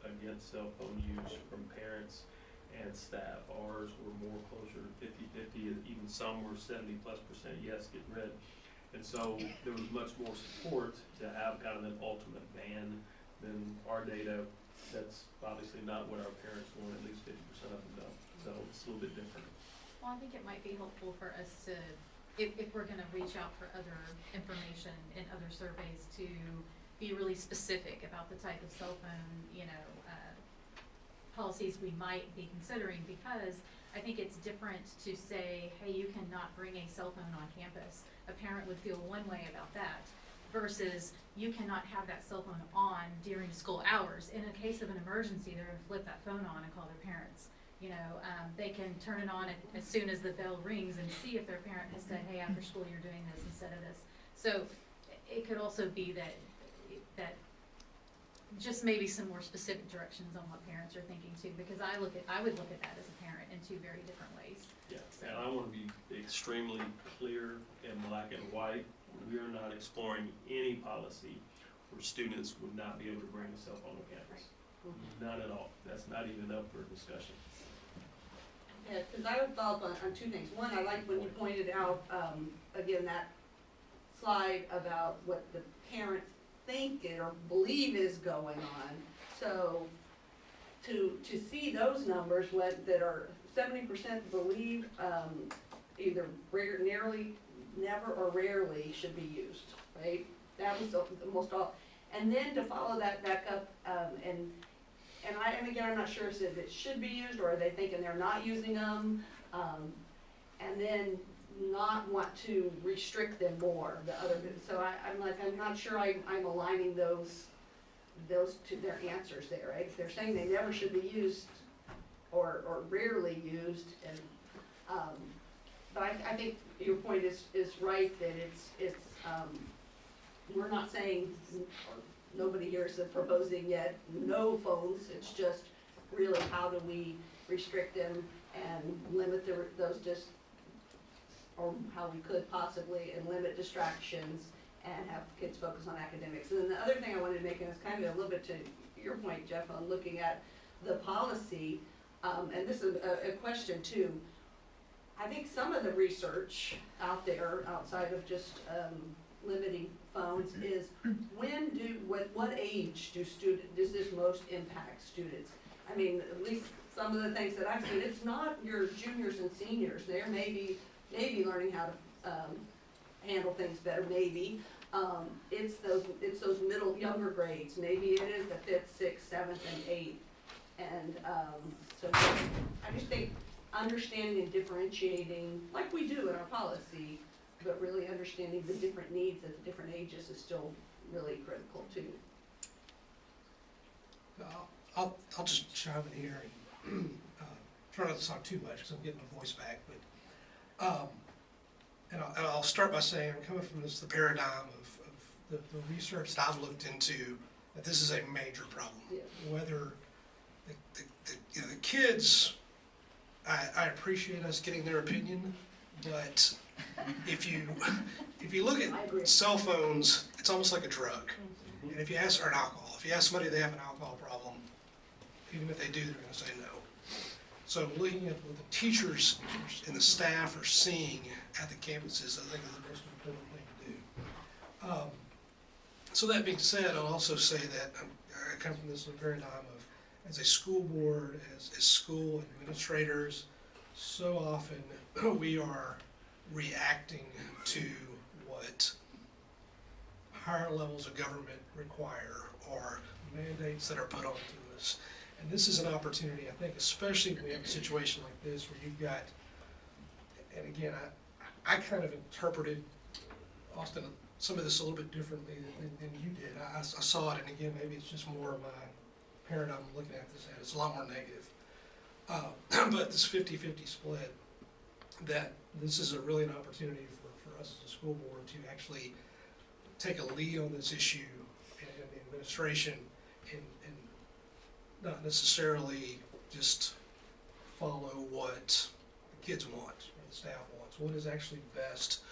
against cell phone use from parents and staff. Ours were more closer to 50-50, and even some were 70+% yes, get rid. And so there was much more support to have kind of an ultimate ban than our data. That's obviously not what our parents want, at least 50% of them don't. So it's a little bit different. Well, I think it might be helpful for us to, if we're gonna reach out for other information in other surveys, to be really specific about the type of cell phone, policies we might be considering, because I think it's different to say, hey, you cannot bring a cell phone on campus. A parent would feel one way about that, versus you cannot have that cell phone on during school hours. In a case of an emergency, they're gonna flip that phone on and call their parents. They can turn it on as soon as the bell rings and see if their parent has said, hey, after school you're doing this instead of this. So it could also be that just maybe some more specific directions on what parents are thinking too, because I would look at that as a parent in two very different ways. Yeah, So. and I want to be extremely clear and black and white. We are not exploring any policy where students would not be able to bring a cell phone on campus. None at all. That's not even up for discussion. Yeah, because I would follow up on two things. One, I like when you pointed out, again, that slide about what the parents think or believe is going on. So to see those numbers that are 70% believe either nearly, never, or rarely should be used, right? That was the most all. And then to follow that back up, and again, I'm not sure if it should be used, or are they thinking they're not using them, and then not want to restrict them more. So I'm not sure I'm aligning those to their answers there, right? If they're saying they never should be used or rarely used, and but I think your point is right, that it's we're not saying, or nobody here is proposing yet no phones. It's just really how do we restrict them and limit those or how we could possibly, and limit distractions and have kids focus on academics. And then the other thing I wanted to make, and it's kind of a little bit to your point, Jeff, on looking at the policy, and this is a question too. I think some of the research out there, outside of just limiting phones, is what age does this most impact students? I mean, at least some of the things that I've seen, it's not your juniors and seniors. They're maybe learning how to handle things better, maybe. It's those middle, younger grades. Maybe it is the 5th, 6th, 7th, and 8th. And so I just think understanding and differentiating, like we do in our policy, but really understanding the different needs at the different ages is still really critical too. I'll just chime in here and try not to talk too much because I'm getting my voice back. But and I'll start by saying I'm coming from the paradigm of the research that I've looked into, that this is a major problem. Yeah. Whether the kids, I appreciate us getting their opinion, but if you look at cell phones, it's almost like a drug. And if you ask, or an alcohol, if you ask somebody if they have an alcohol problem, even if they do, they're going to say no. So looking at what the teachers and the staff are seeing at the campuses, I think is the most important thing to do. So that being said, I'll also say that I come from this paradigm of, as a school board, as school administrators, so often we are reacting to what higher levels of government require or mandates that are put onto us. And this is an opportunity, I think, especially when we have a situation like this where you've got, and again, I kind of interpreted, Austin, some of this a little bit differently than you did. I saw it, and again, maybe it's just more of my paradigm looking at this, and it's a lot more negative. But this 50-50 split, that this is really an opportunity for us as a school board to actually take a lead on this issue and the administration and not necessarily just follow what the kids want or the staff wants. What is actually best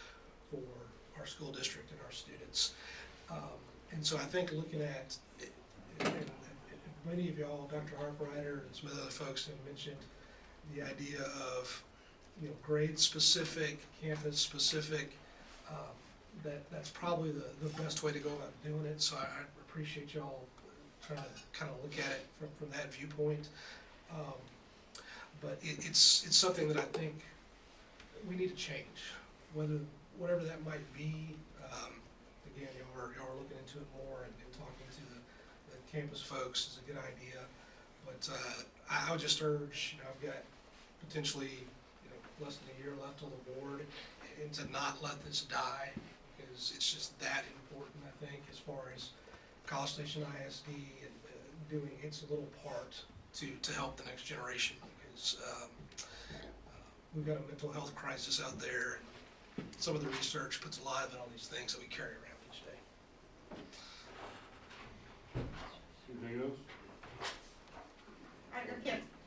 for our school district and our students? And so I think looking at, and many of y'all, Dr. Harpwriter and some other folks have mentioned the idea of, grade specific, campus specific. That's probably the best way to go about doing it. So I appreciate y'all trying to kind of look at it from that viewpoint. But it's something that I think we need to change, whatever that might be. Again, y'all are looking into it more and talking to the campus folks is a good idea. But I would just urge, I've got potentially less than a year left on the board, and to not let this die, because it's just that important, I think, as far as College Station ISD and doing its little part to help the next generation, because we've got a mental health crisis out there. And some of the research puts a lot of it on these things that we carry around each day. Anything else?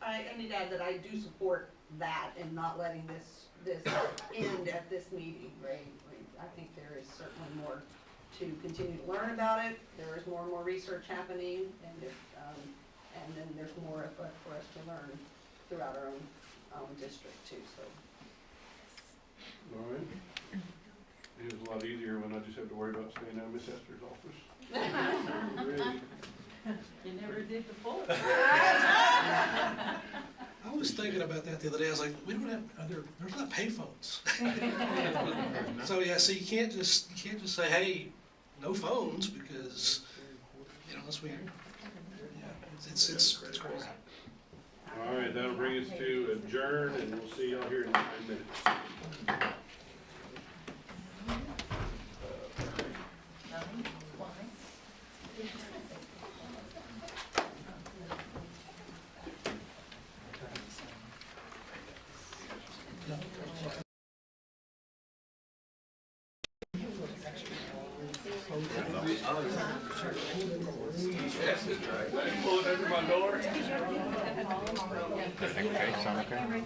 I need to add that I do support that and not letting this end at this meeting, right? I think there is certainly more to continue to learn about it. There is more and more research happening, and then there's more for us to learn throughout our own district too. So. All right. It was a lot easier when I just have to worry about staying out of Miss Esther's office. Really. You never did before. I was thinking about that the other day. I was like, we don't have there's not payphones. So yeah, so you can't just say, hey, no phones, because unless we, it's crazy. All right, that'll bring us to adjourn, and we'll see y'all here in 9 minutes. Pulling under my door. Okay, sound okay?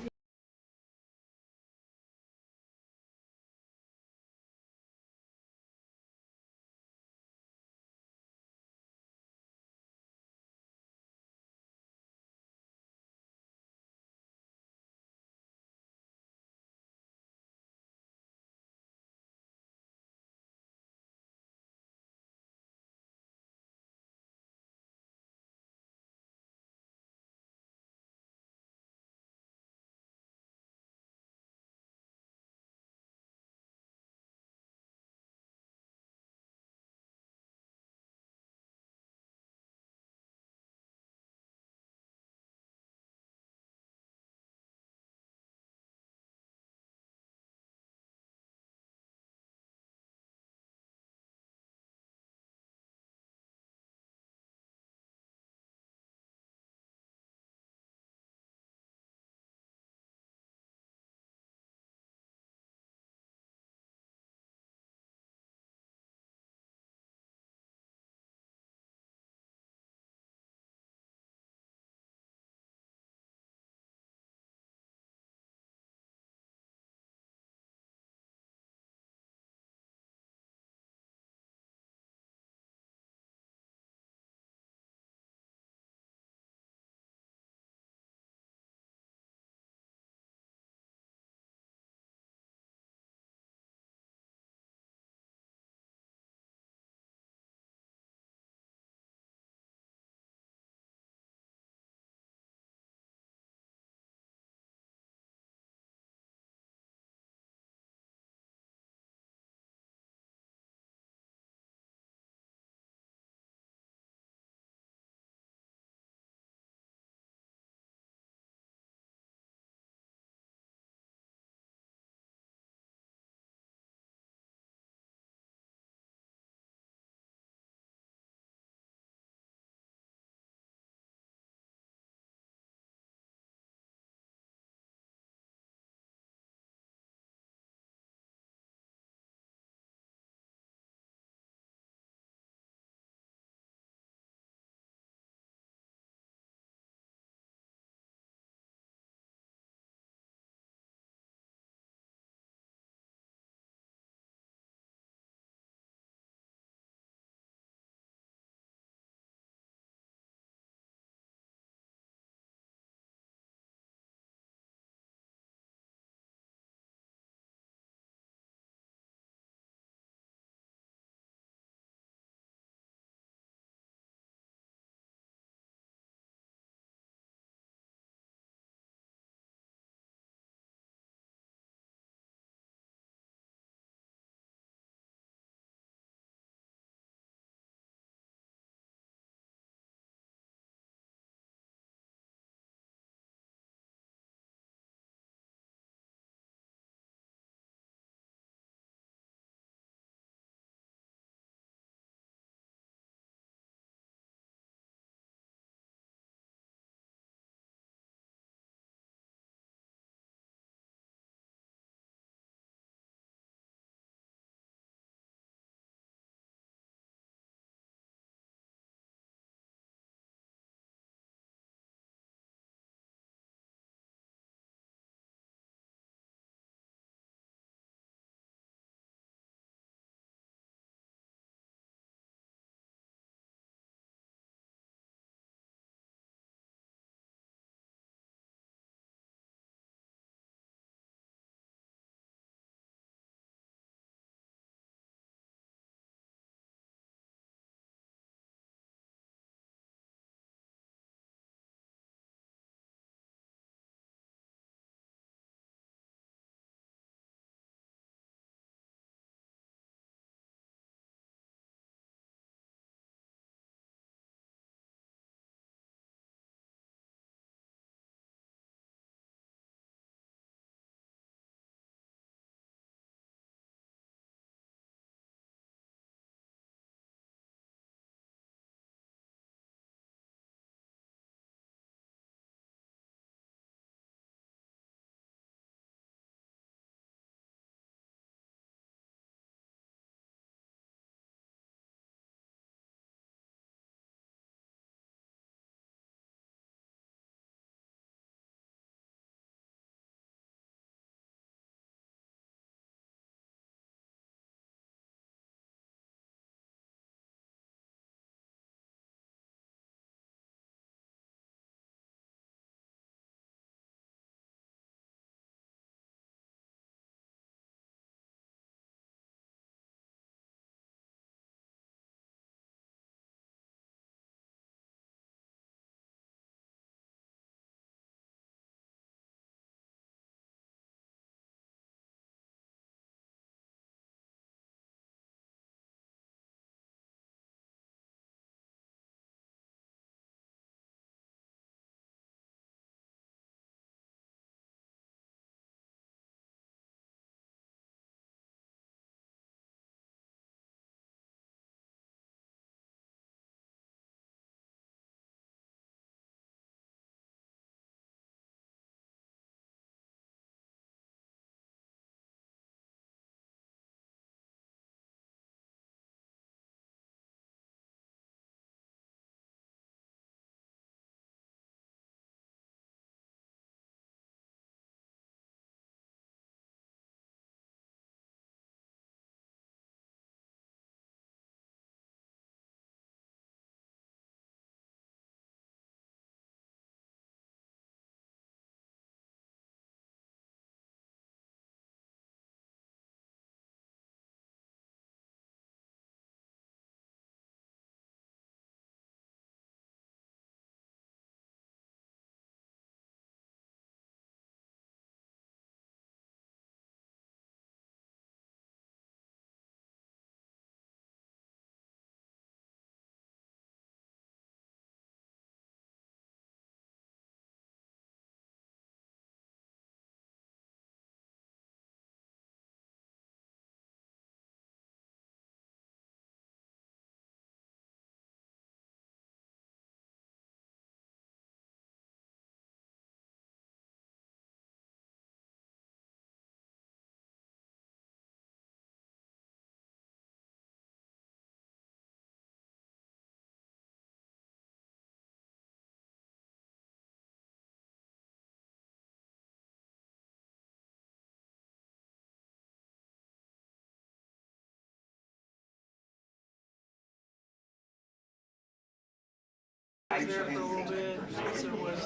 I was there for a little bit, Spencer was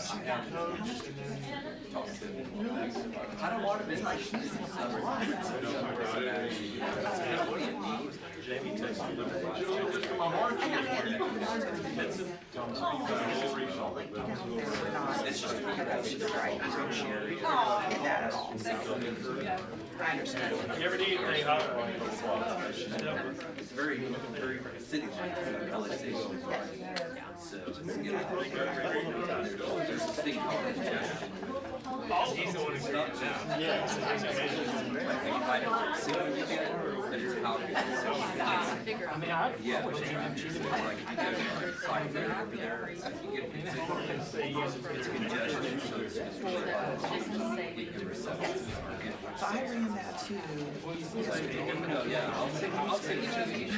coach, and then I don't want to be like Jamie texted me. It's just that at all. I understand. If you ever need anything, I'll It's very city like college station. So it's, you know, there's this thing called congestion. He's the one who's not now. Yeah. I mean, Yeah, like you go side there over there, you get it's congestion, so it's So I ran that too. no, yeah, I'll take each of these.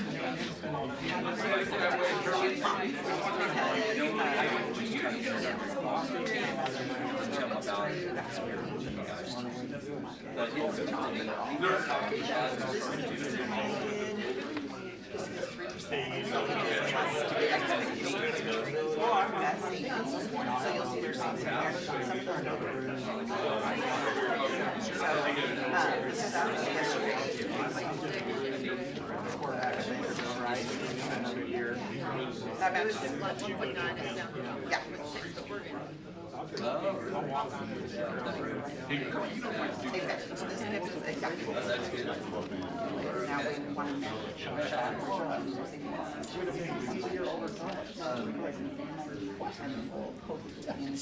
That was just like 1.9 is down to 1.6, but we're good. Exactly. So this gives us exactly. That's good. Now we want to So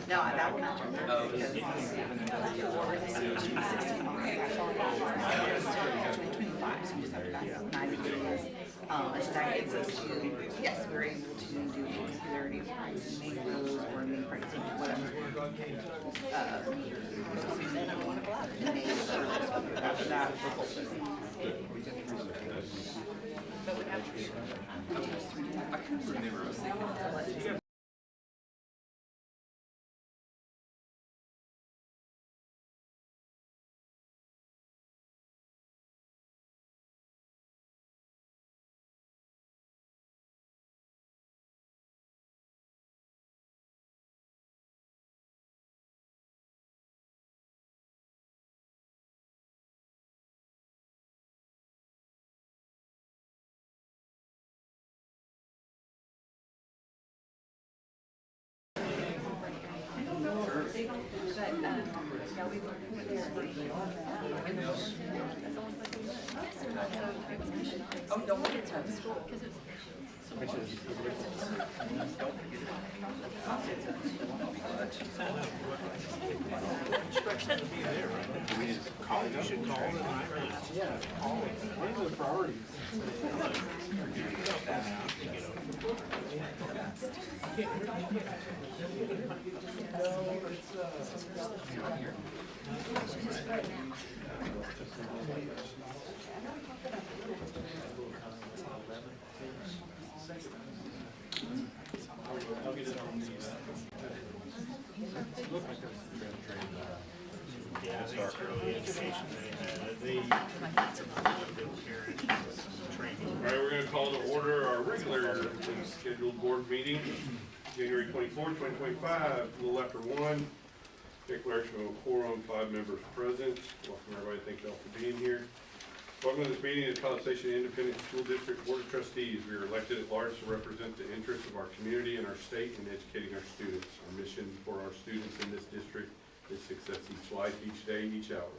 no, that one. And so that gets us to, yes, we're able to do security price, make those, or make pricing, whatever. I can't remember. I was thinking. Oh, don't forget to school. you should call it. Yeah, call it. What are the priorities? Yeah, start early education. They All right, we're gonna call to order our regular scheduled board meeting, January 24th, 2025, a little after 1. Declaration of a quorum, 5 members present. Welcome everybody, thank you all for being here. Welcome to this meeting of the College Station Independent School District Board of Trustees. We are elected at large to represent the interests of our community and our state in educating our students. Our mission for our students in this district is success each life, each day, each hour.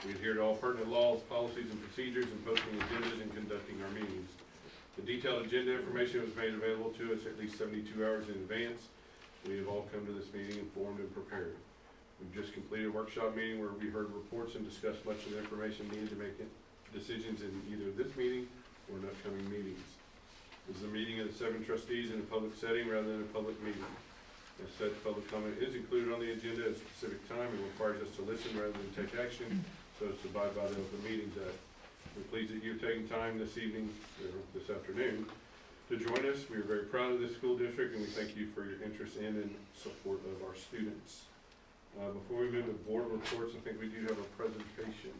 We adhere to all pertinent laws, policies, and procedures in posting agendas and conducting our meetings. The detailed agenda information was made available to us at least 72 hours in advance. We have all come to this meeting informed and prepared. We've just completed a workshop meeting where we heard reports and discussed much of the information needed to make decisions in either this meeting or in upcoming meetings. This is a meeting of the 7 trustees in a public setting rather than a public meeting. As such, public comment is included on the agenda at a specific time and requires us to listen rather than take action, so as to abide by the Open Meetings Act. We're pleased that you've taken time this evening, this afternoon, to join us. We are very proud of this school district and we thank you for your interest in and support of our our students. Before we move to board reports, I think we do have a presentation.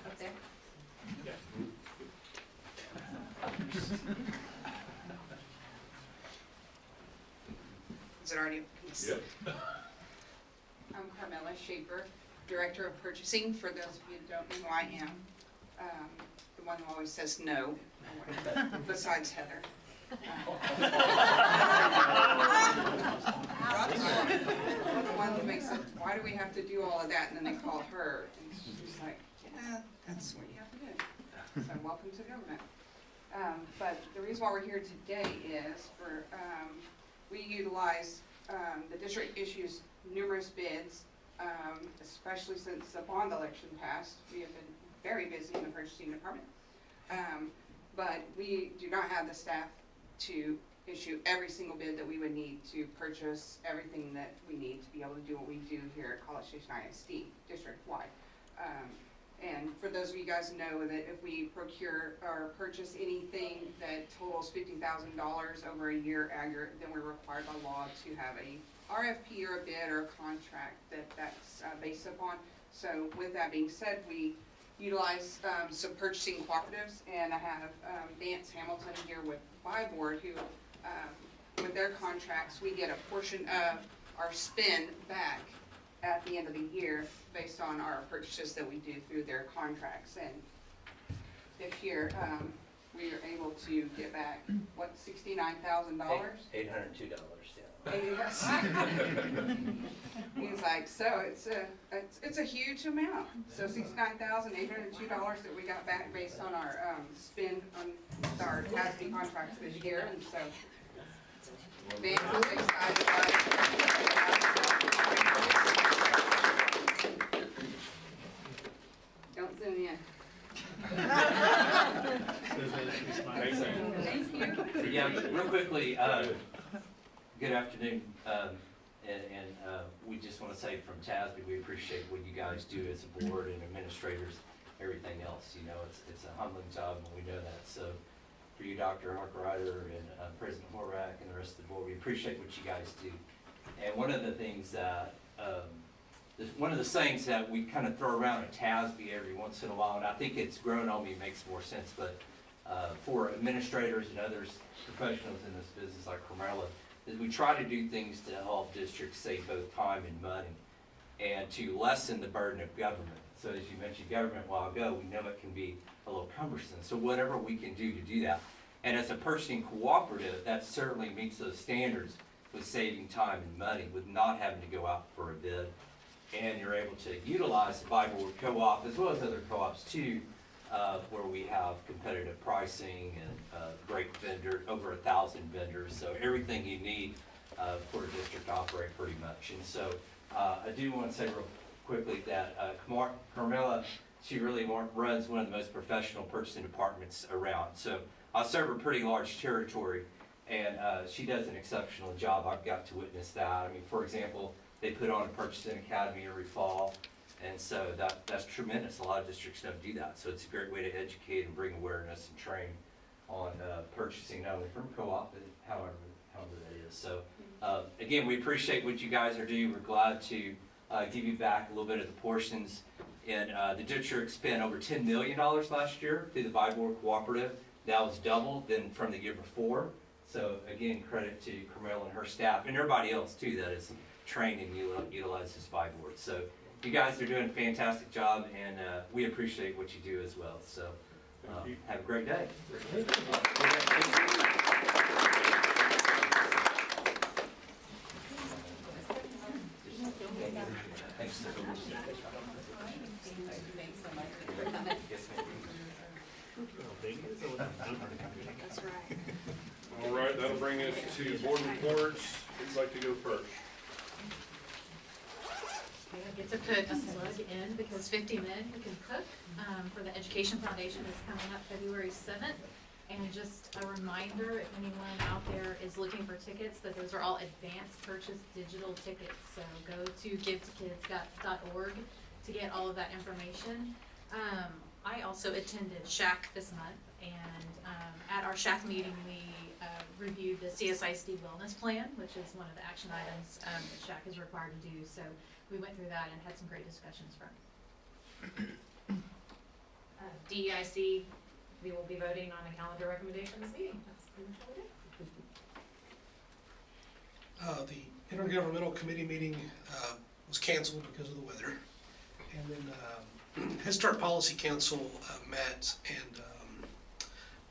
Up there. Is it already? Yep. I'm Carmela Shaper, Director of Purchasing. For those of you that don't know who I am, the one who always says no, besides Heather. The one that makes it, why do we have to do all of that? And then they call her, and she's like, yeah, that's what you have to do. So welcome to government. But the reason why we're here today is we utilize, the district issues numerous bids, especially since the bond election passed. We have been very busy in the purchasing department. But we do not have the staff to issue every single bid that we would need to purchase everything that we need to be able to do what we do here at College Station ISD district-wide. And for those of you guys who know that if we procure or purchase anything that totals $50,000 over a year aggregate, then we're required by law to have a RFP or a bid or a contract that's based upon. So with that being said, we utilize some purchasing cooperatives, and I have Vance Hamilton here with Buy Board, who with their contracts we get a portion of our spend back at the end of the year based on our purchases that we do through their contracts. And this year we are able to get back what, $69,000? $802, yeah. Yes. He's like, so it's a huge amount. So $69,802 that we got back based on our spend on our CSISD contracts this year, and so Vance is excited about it. Don't zoom in. Thank you. Yeah, real quickly, good afternoon, and we just want to say from TASB, we appreciate what you guys do as a board and administrators, everything else. You know, it's a humbling job, and we know that. So for you, Dr. Harker-Ryder, and President Horak, and the rest of the board, we appreciate what you guys do. And one of the things that, one of the sayings that we kind of throw around at TASB every once in a while, and I think it's grown on me, makes more sense, but for administrators and others, professionals in this business like Carmela, is we try to do things to help districts save both time and money and to lessen the burden of government. So as you mentioned government a while ago, we know it can be a little cumbersome. So whatever we can do to do that. And as a purchasing cooperative, that certainly meets those standards with saving time and money, with not having to go out for a bid. And you're able to utilize the Buy Board co-op as well as other co-ops too, where we have competitive pricing and great vendor, over 1,000 vendors. So everything you need for a district to operate pretty much. And so I do want to say real quickly that Carmela, she really runs one of the most professional purchasing departments around. So I serve a pretty large territory, and she does an exceptional job. I've got to witness that. I mean, for example, they put on a purchasing academy every fall, and so that's tremendous. A lot of districts don't do that. So it's a great way to educate and bring awareness and train on purchasing, not only from co-op, but however that is. So again, we appreciate what you guys are doing. We're glad to give you back a little bit of the portions. And the district spent over $10 million last year through the Buy Board Cooperative. That was double than from the year before. So again, credit to Carmela and her staff and everybody else too that is trained and utilizes Buy Board. So you guys are doing a fantastic job, and we appreciate what you do as well. So have a great day. Thanks so much. That's right. All right, that'll bring us to board reports. Who'd like to go first? I get to put a plug in because 50 Men Who Can Cook for the Education Foundation is coming up February 7th. And just a reminder, if anyone out there is looking for tickets, that those are all advanced purchase digital tickets. So go to givetokids.org to get all of that information. I also attended SHAC this month, And at our SHAC meeting, we reviewed the CSISD wellness plan, which is one of the action items that SHAC is required to do. So we went through that and had some great discussions from it. DEIC, we will be voting on a calendar recommendation this meeting. That's pretty much what we did. The intergovernmental committee meeting was canceled because of the weather. And then Head Start Policy Council met, and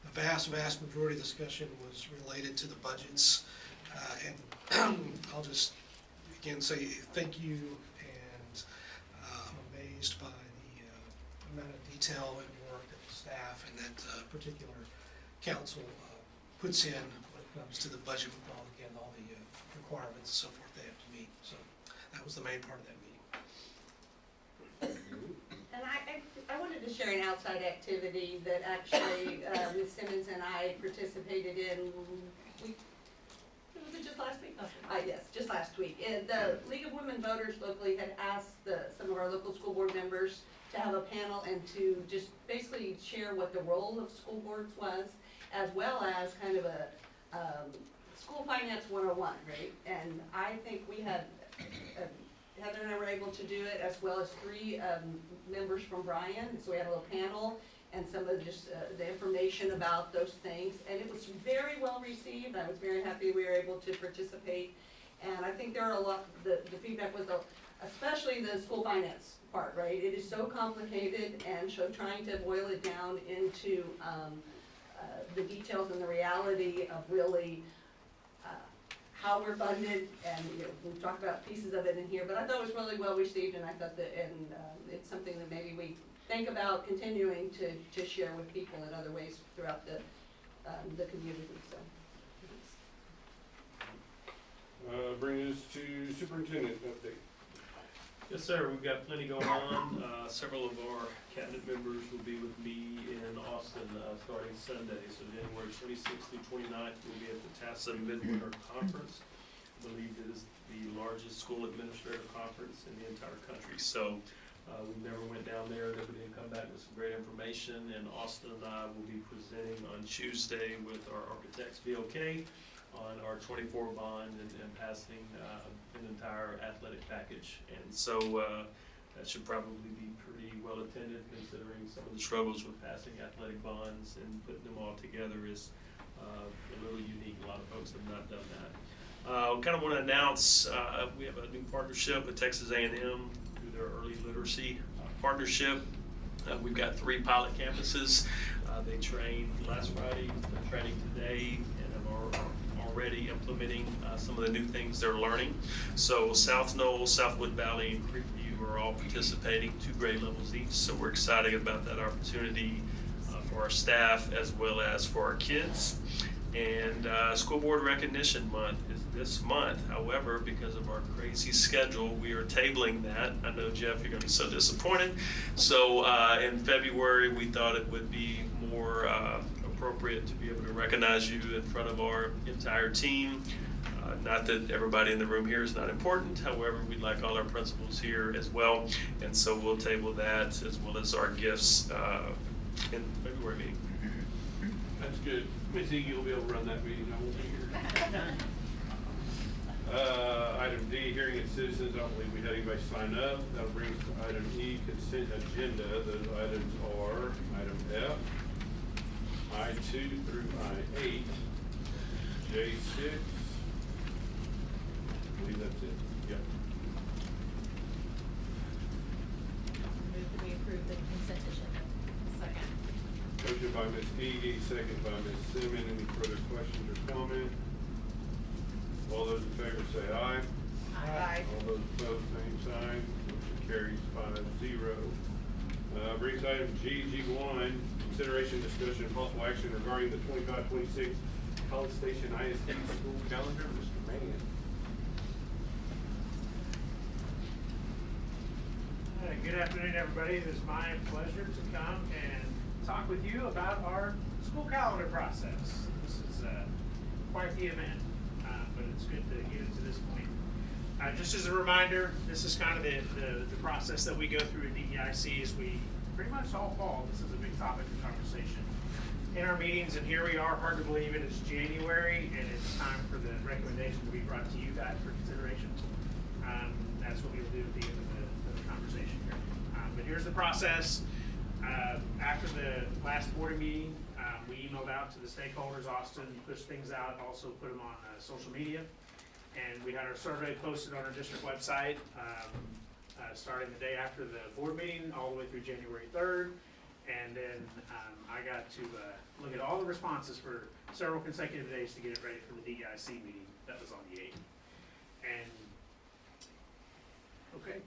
the vast majority of the discussion was related to the budgets. And I'll just again say thank you, and I'm amazed by the amount of detail and work that the staff and that particular council puts in when it comes to the budget with all the requirements and so forth they have to meet. So that was the main part of that meeting. And I wanted to share an outside activity that actually Ms. Simmons and I participated in. Was it just last week? Yes, just last week. The League of Women Voters locally had asked some of our local school board members to have a panel and to just basically share what the role of school boards was, as well as kind of a School Finance 101, right? And I think we had, Heather and I were able to do it, as well as 3 members from Bryan. So we had a little panel and some of just the information about those things. And it was very well received. I was very happy we were able to participate. And I think there are a lot, the feedback was, especially the school finance part, right? It is so complicated, and so trying to boil it down into the details and the reality of really how we're funded, and we've talked about pieces of it in here, but I thought it was really well received, and I thought that, and it's something that maybe we think about continuing to share with people in other ways throughout the community. So, Bring us to superintendent update. Yes, sir. We've got plenty going on. Several of our cabinet members will be with me in Austin starting Sunday. So January 26th through 29th, we'll be at the TASA Midwinter Conference. I believe it is the largest school administrator conference in the entire country. So we never went down there. They didn't come back with some great information. And Austin and I will be presenting on Tuesday with our architects VOK on our 24 bond and passing an entire athletic package. And so that should probably be pretty well attended, considering some of the struggles with passing athletic bonds, and putting them all together is a little unique. A lot of folks have not done that. We kind of want to announce we have a new partnership with Texas A&M through their early literacy partnership. We've got 3 pilot campuses. They trained last Friday, they're training today, and are already implementing some of the new things they're learning. So South Knoll, Southwood Valley, and Creekview are all participating, 2 grade levels each. So we're excited about that opportunity for our staff as well as for our kids. And School Board Recognition Month is this month. However, because of our crazy schedule, we are tabling that. I know, Jeff, you're going to be so disappointed. So in February, we thought it would be more appropriate to be able to recognize you in front of our entire team. Not that everybody in the room here is not important. However, we'd like all our principals here as well. And so we'll table that as well as our gifts in the February meeting. That's good. Ms. Iggy, you'll be able to run that meeting. I won't be here. Item D, hearing of citizens. I don't believe we had anybody sign up. That brings us to item E, consent agenda. Those items are item F, I2 through I8, J6. I believe that's it. Yep. Move that we approve the consent agenda. Second. Motion by Ms. Iggy, second by Ms. Simmons. Any further questions or comments? All those in favor say aye. Aye. All those opposed, same sign. Motion carries 5-0. Brings item G1, consideration, discussion, and possible action regarding the 25-26 College Station ISD school calendar. Mr. Mann. Good afternoon, everybody. It is my pleasure to come and talk with you about our school calendar process. This is quite the event, but it's good to get it to this point. Just as a reminder, this is kind of the process that we go through at DEIC. Is we pretty much all fall. This is a big topic of conversation. in our meetings, and here we are, hard to believe it is January, and it's time for the recommendation to be brought to you guys for consideration. That's what we'll do at the end of the conversation here. But here's the process. After the last board meeting, we emailed out to the stakeholders, Austin pushed things out, also put them on social media. And we had our survey posted on our district website, starting the day after the board meeting, all the way through January 3rd. And then I got to look at all the responses for several consecutive days to get it ready for the DEIC meeting that was on the 8th. And, okay,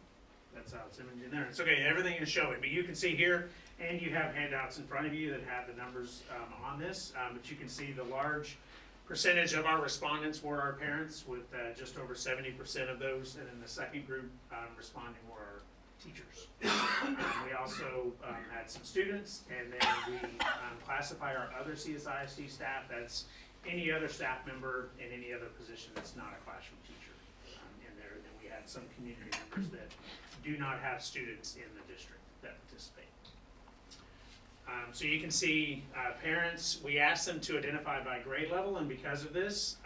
that's how it's imaged in there. It's okay, everything is showing, but you can see here, and you have handouts in front of you that have the numbers on this, but you can see the large percentage of our respondents were our parents, with just over 70% of those, and then the second group responding were our teachers. We also had some students, and then we classify our other CSISD staff as any other staff member in any other position that's not a classroom teacher in there. And then we had some community members that do not have students in the district that participate. So you can see parents, we asked them to identify by grade level, and because of this,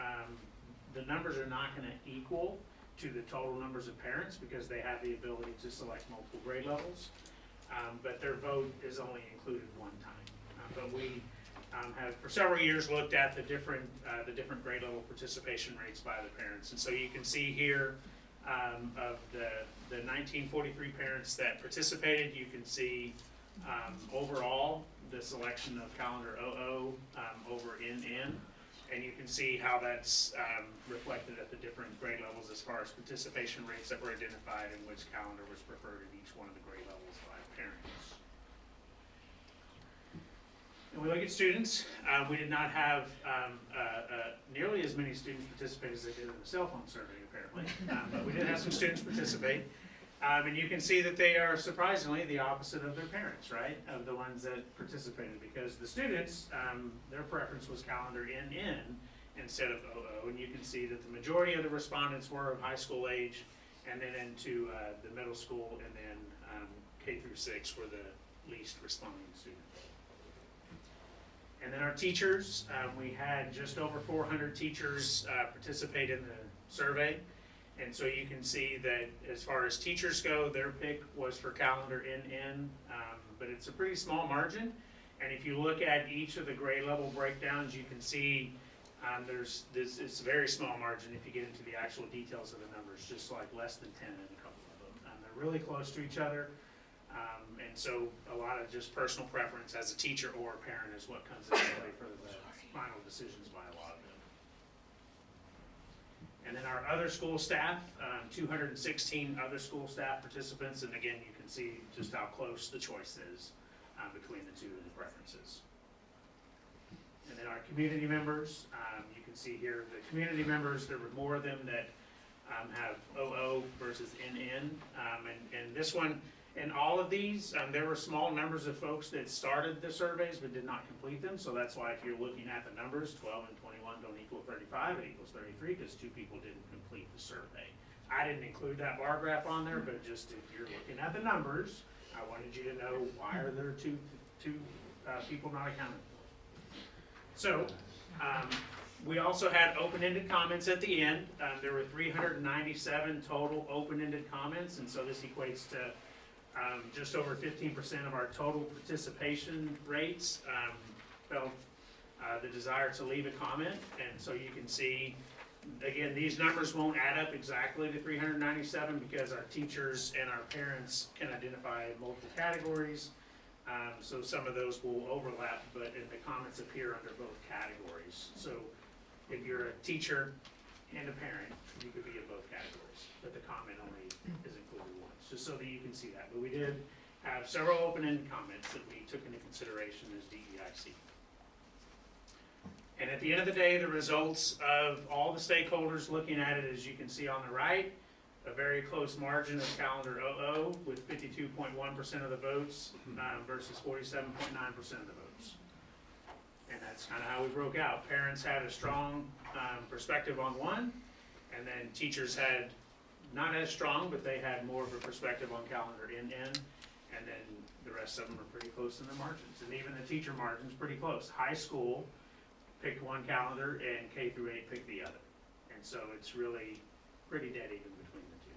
the numbers are not going to equal to the total numbers of parents because they have the ability to select multiple grade levels, but their vote is only included one time. But we have for several years looked at the different grade level participation rates by the parents, and so you can see here of the 1943 parents that participated, you can see overall the selection of calendar 00 over NN. And you can see how that's reflected at the different grade levels as far as participation rates that were identified and which calendar was preferred at each one of the grade levels by parents. And we look at students. We did not have nearly as many students participate as they did in the cell phone survey, apparently. But we did have some students participate. And you can see that they are surprisingly the opposite of their parents, right? Of the ones that participated, because the students, their preference was calendar NN instead of 00. And you can see that the majority of the respondents were of high school age, and then into the middle school, and then K through 6 were the least responding students. And then our teachers, we had just over 400 teachers participate in the survey. And so you can see that as far as teachers go, their pick was for calendar NN, but it's a pretty small margin. And if you look at each of the grade level breakdowns, you can see it's a very small margin if you get into the actual details of the numbers, just like less than 10 in a couple of them. They're really close to each other. And so a lot of just personal preference as a teacher or a parent is what comes into play for the final decisions by a lot of them. And then our other school staff, 216 other school staff participants, and again, you can see just how close the choice is between the two and the preferences. And then our community members, you can see here the community members, there were more of them that have 00 versus NN. And this one, in all of these, there were small numbers of folks that started the surveys but did not complete them. So that's why if you're looking at the numbers, 12 and 21 don't equal 35, it equals 33 because 2 people didn't complete the survey. I didn't include that bar graph on there, but just if you're looking at the numbers, I wanted you to know why are there two people not accounted for. So we also had open-ended comments at the end. There were 397 total open-ended comments, and so this equates to just over 15% of our total participation rates felt the desire to leave a comment. And so you can see, again, these numbers won't add up exactly to 397 because our teachers and our parents can identify multiple categories. So some of those will overlap, but the comments appear under both categories. So if you're a teacher and a parent, you could be in both categories, but the comment only is included once, just so that you can see that. But we did have several open-ended comments that we took into consideration as DEIC. And at the end of the day, the results of all the stakeholders looking at it, as you can see on the right, a very close margin of calendar 00 with 52.1% of the votes versus 47.9% of the votes. And that's kind of how we broke out. Parents had a strong perspective on one, and then teachers had not as strong, but they had more of a perspective on calendar NN. and then the rest of them are pretty close in the margins. And even the teacher margin's pretty close. High school picked one calendar and K through 8 picked the other. And so it's really pretty dead even between the two.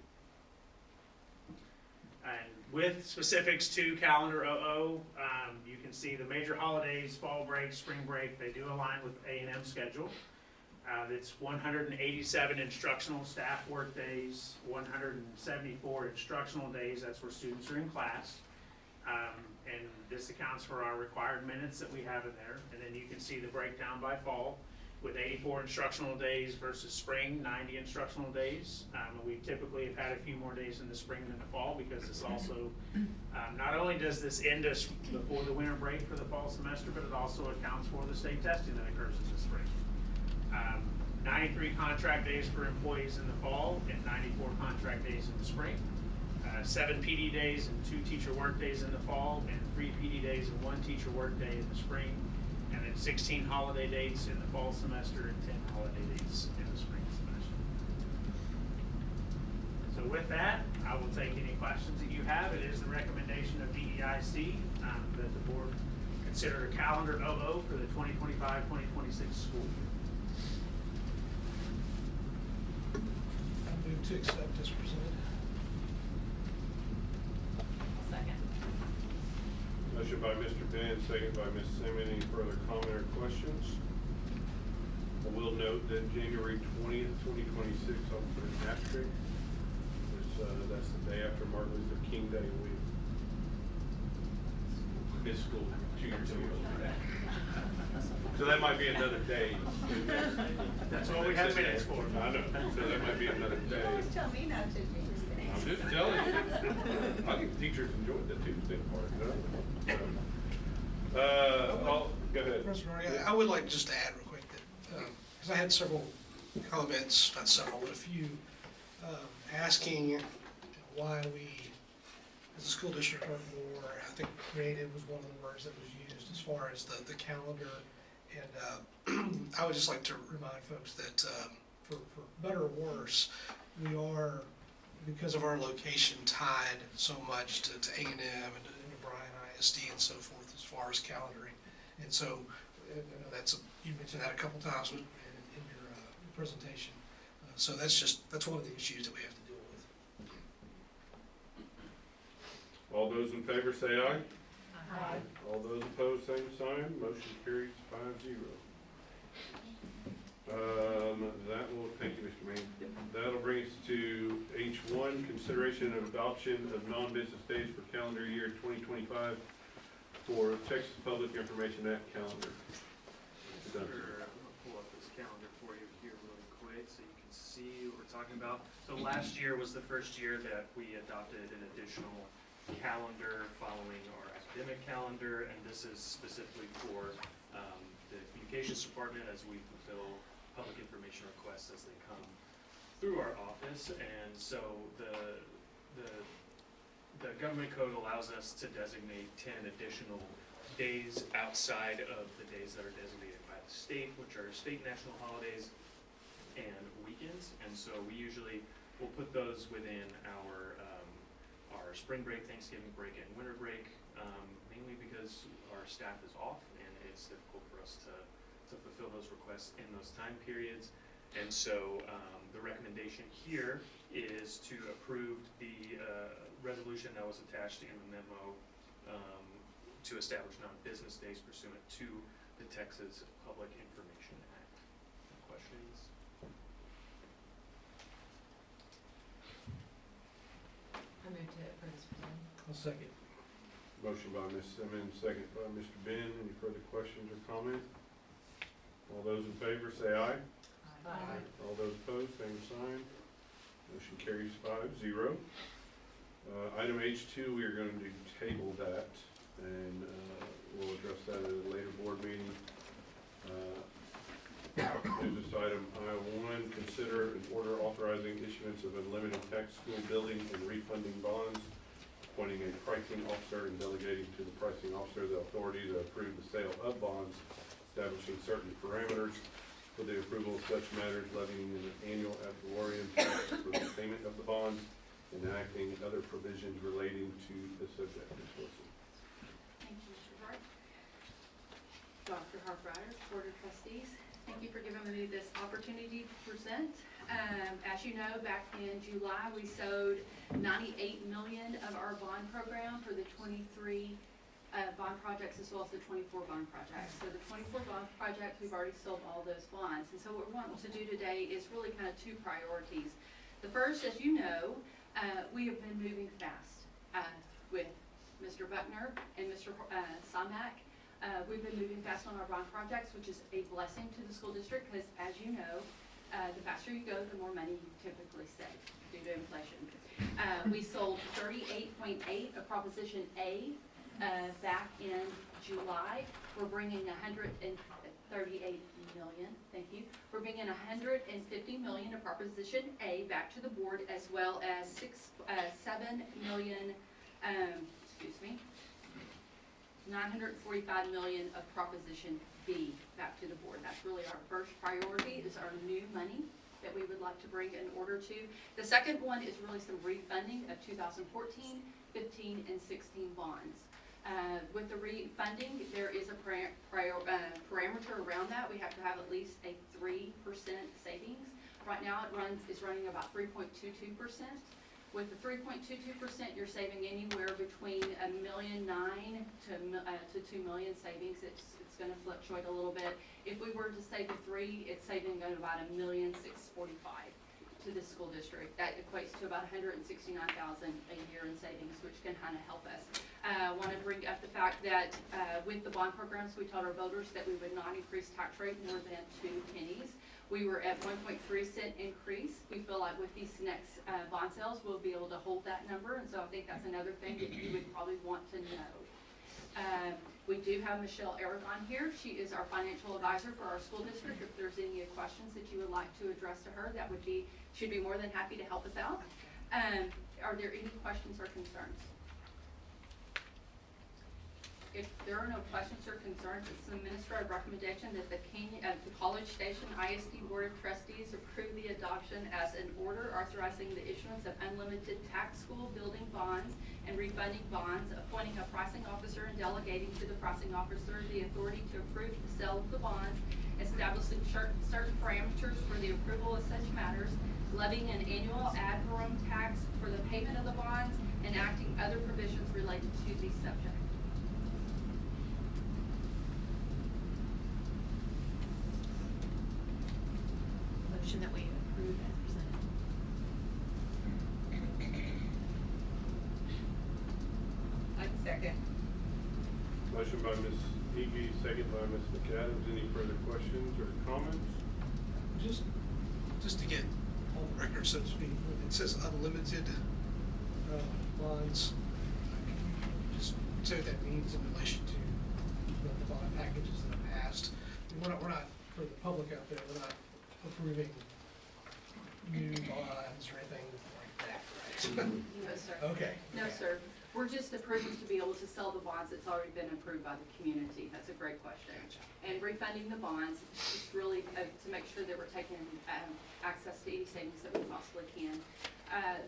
And with specifics to calendar 00, you can see the major holidays, fall break, spring break, they do align with A&M schedule. It's 187 instructional staff work days, 174 instructional days, that's where students are in class. And this accounts for our required minutes that we have in there. And then you can see the breakdown by fall with 84 instructional days versus spring, 90 instructional days. We typically have had a few more days in the spring than the fall because this also, not only does this end us before the winter break for the fall semester, but it also accounts for the state testing that occurs in the spring. 93 contract days for employees in the fall and 94 contract days in the spring. 7 PD days and 2 teacher work days in the fall, and 3 PD days and 1 teacher work day in the spring, and then 16 holiday dates in the fall semester and 10 holiday dates in the spring semester. So with that, I will take any questions that you have. It is the recommendation of DEIC that the board consider a calendar 00 for the 2025-2026 school year. I move to accept as presented. Second. Motion by Mr. Ben, second by Ms. Simmons. Any further comment or questions? I will note that January 20th, 2026, I'll put an asterisk. That's the day after Martin Luther King Day week. Missed school 2 years ago. So that might be another day. That's what we have minutes for. I know, so that might be another day. Always tell me not to do things. I'm just telling you. I think teachers enjoyed the Tuesday part, go ahead. President Rory, I would like just to add real quick that, because I had several comments, not several, but a few, asking why we, as a school district, are more, I think creative was one of the words that was used as far as the calendar. And I would just like to remind folks that for better or worse, we are, because of our location, tied so much to A&M and to Bryan ISD and so forth as far as calendaring. And so you mentioned that a couple times in your presentation. So that's one of the issues that we have to deal with. All those in favor say aye. Aye. All those opposed, same sign. Motion carries 5-0. Thank you, Mr. Main. That'll bring us to H1, consideration of adoption of non-business days for calendar year 2025 for Texas Public Information Act calendar. Sure, I'm gonna pull up this calendar for you here really quick so you can see what we're talking about. So last year was the first year that we adopted an additional calendar following our academic calendar, and this is specifically for the communications department as we fulfill public information requests as they come through our office. And so the government code allows us to designate 10 additional days outside of the days that are designated by the state, which are state national holidays and weekends. And so we usually will put those within our spring break, Thanksgiving break, and winter break, mainly because our staff is off and it's difficult for us to fulfill those requests in those time periods. And so the recommendation here is to approve the resolution that was attached in the memo to establish non-business days pursuant to the Texas Public Information Act. Questions? I move to approve as presented. I'll second. Motion by Ms. Simmons, second by Mr. Ben. Any further questions or comments? All those in favor say aye. Aye. All those opposed, same sign. Motion carries 5-0. Item H2, we are going to table that, and we'll address that at a later board meeting. Business item I1, consider an order authorizing issuance of unlimited tax school building and refunding bonds, appointing a pricing officer and delegating to the pricing officer the authority to approve the sale of bonds, establishing certain parameters for the approval of such matters, levying an annual ad valorem tax for the payment of the bonds, enacting other provisions relating to the subject. Ms. Wilson. Thank you, Mr. Hart. Dr. Hartreiter, Board of Trustees, thank you for giving me this opportunity to present. As you know, back in July, we sold 98 million of our bond program for the 23 bond projects as well as the 24 bond projects. So the 24 bond projects, we've already sold all those bonds. And so what we're wanting to do today is really kind of two priorities. The first, as you know, we have been moving fast with Mr. Buckner and Mr. Samak. We've been moving fast on our bond projects, which is a blessing to the school district because, as you know, the faster you go, the more money you typically save due to inflation. We sold 38.8 of Proposition A back in July. We're bringing 138 million, thank you. We're bringing 150 million of Proposition A back to the board, as well as 7 million, 945 million of Proposition B back to the board. That's really our first priority, is our new money that we would like to bring in order to. The second one is really some refunding of 2014, 15, and 16 bonds. With the refunding, there is a parameter around that. We have to have at least a 3% savings. Right now it's running about 3.22%. With the 3.22%, you're saving anywhere between $1.9 million to $2 million savings. It's going to fluctuate a little bit. If we were to save the 3, it's saving about $1,645,000 to the school district. That equates to about $169,000 a year in savings, which can kind of help us. I want to bring up the fact that with the bond programs, we told our voters that we would not increase tax rate more than 2 pennies. We were at 1.3 cent increase. We feel like with these next bond sales, we'll be able to hold that number, and so I think that's another thing that you would probably want to know. We do have Michelle Aragon here. She is our financial advisor for our school district. If there's any questions that you would like to address to her, she'd be more than happy to help us out. Are there any questions or concerns? If there are no questions or concerns, it's an administrative recommendation that the College Station ISD Board of Trustees approve the adoption as an order authorizing the issuance of unlimited tax school building bonds and refunding bonds, appointing a pricing officer and delegating to the pricing officer the authority to approve the sale of the bonds, establishing certain parameters for the approval of such matters, levying an annual ad valorem tax for the payment of the bonds, and enacting other provisions related to the subject. Motion that we approve as presented. I second. Motion by Ms. Hebe, second by Ms. McAdams. Any further questions or comments? Just to get on the record, so to speak, when it says unlimited bonds, just say what that means in relation to the bond packages that have passed. We're not, for the public out there, we're not approving new bonds or anything like that, right? No, sir. Okay. No, sir. We're just approving to be able to sell the bonds that's already been approved by the community. That's a great question. Gotcha. And refunding the bonds is really to make sure that we're taking access to any savings that we possibly can.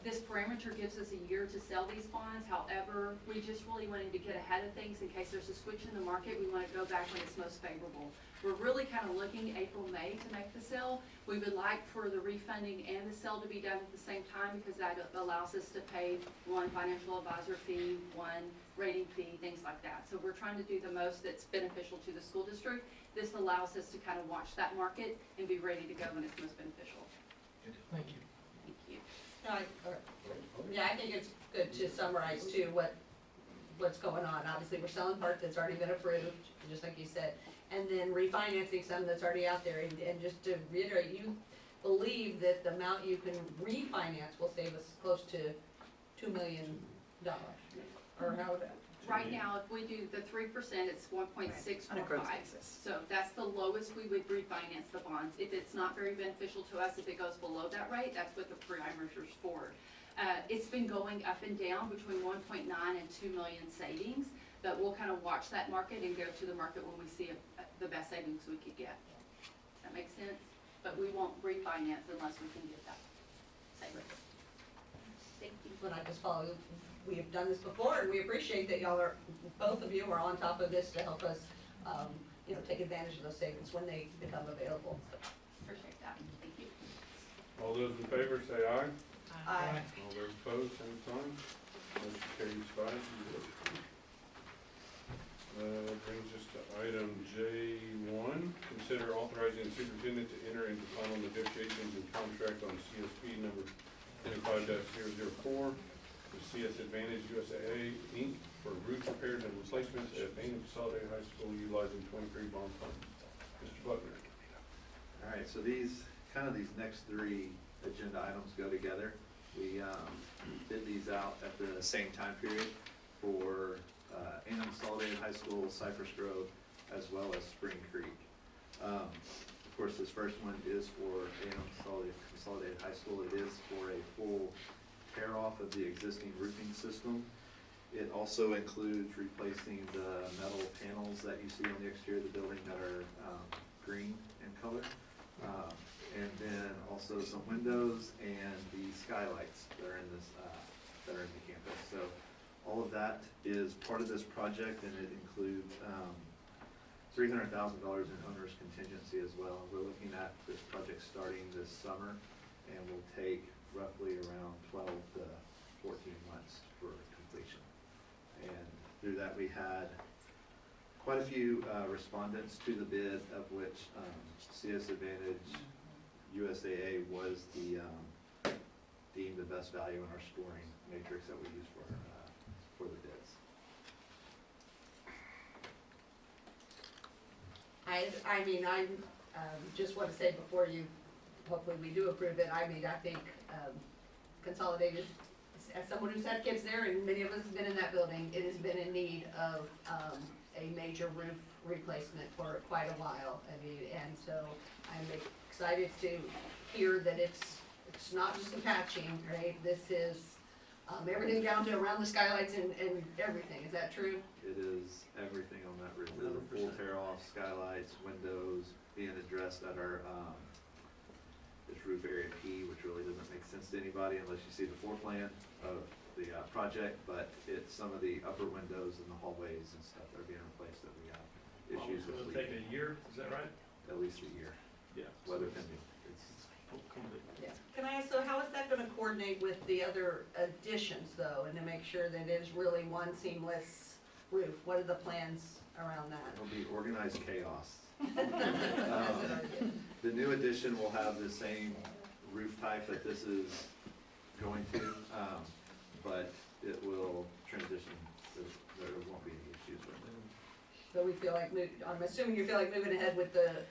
This parameter gives us a year to sell these bonds. However, we just really wanted to get ahead of things in case there's a switch in the market. We want to go back when it's most favorable. We're really kind of looking April, May to make the sale. We would like for the refunding and the sale to be done at the same time because that allows us to pay one financial advisor fee, one rating fee, things like that. So we're trying to do the most that's beneficial to the school district. This allows us to kind of watch that market and be ready to go when it's most beneficial. Good. Thank you. Thank you. Yeah, I think it's good to summarize too what's going on. Obviously, we're selling part that's already been approved, just like you said, and then refinancing some that's already out there. And just to reiterate, you believe that the amount you can refinance will save us close to $2 million, or how? Right now, if we do the 3%, it's 1.645. On a gross basis. So that's the lowest we would refinance the bonds. If it's not very beneficial to us, if it goes below that rate, that's what the parameter's for. It's been going up and down between 1.9 and 2 million savings, but we'll kind of watch that market and go to the market when we see the best savings we could get. Does that make sense? But we won't refinance unless we can get that savings. When I just follow, we have done this before, and we appreciate that y'all are, both of you are on top of this to help us, you know, take advantage of those savings when they become available. So, Appreciate that. Thank you. All those in favor say aye. I, All those opposed, same sign. Motion carries 5-0. Brings us to item J1, consider authorizing the superintendent to enter into final negotiations and contract on CSP number 25-004 with CS Advantage USAA Inc. for roof repairs and replacements at Bain Consolidated High School utilizing 23 bond funds. Mr. Buckner. All right, so these next three agenda items go together. We did these out at the same time period for Bain Consolidated High School, Cypress Grove, as well as Spring Creek. Of course, this first one is for Bain Consolidated High School. It is for a full tear off of the existing roofing system. It also includes replacing the metal panels that you see on the exterior of the building that are green in color. And then also some windows and the skylights that are in this, that are in the campus. So all of that is part of this project, and it includes $300,000 in owner's contingency as well. We're looking at this project starting this summer, and will take roughly around 12 to 14 months for completion. And through that, we had quite a few respondents to the bid, of which CS Advantage USAA was the deemed the best value in our scoring matrix that we use for the bids. I mean, I just want to say before you, hopefully we do approve it, I mean, I think Consolidated, as someone who's had kids there, and many of us have been in that building, it has been in need of a major roof replacement for quite a while. I mean, and so I'm excited to hear that it's not just the patching, right? This is everything down to around the skylights and everything. Is that true? It is everything on that roof. There's a full tear off, skylights, windows being addressed at our this roof area P, which really doesn't make sense to anybody unless you see the floor plan of the project, but it's some of the upper windows in the hallways and stuff that are being replaced that we have issues with. It's gonna take a year, is that right? At least a year. Yeah. Weather pending. Complete. Yeah. Can I ask, so how is that gonna coordinate with the other additions though, and to make sure that it is really one seamless roof? What are the plans around that? It'll be organized chaos. The new addition will have the same roof type that this is going to, but it will transition, there won't be any issues with it. So we feel like, I'm assuming you feel like moving ahead with the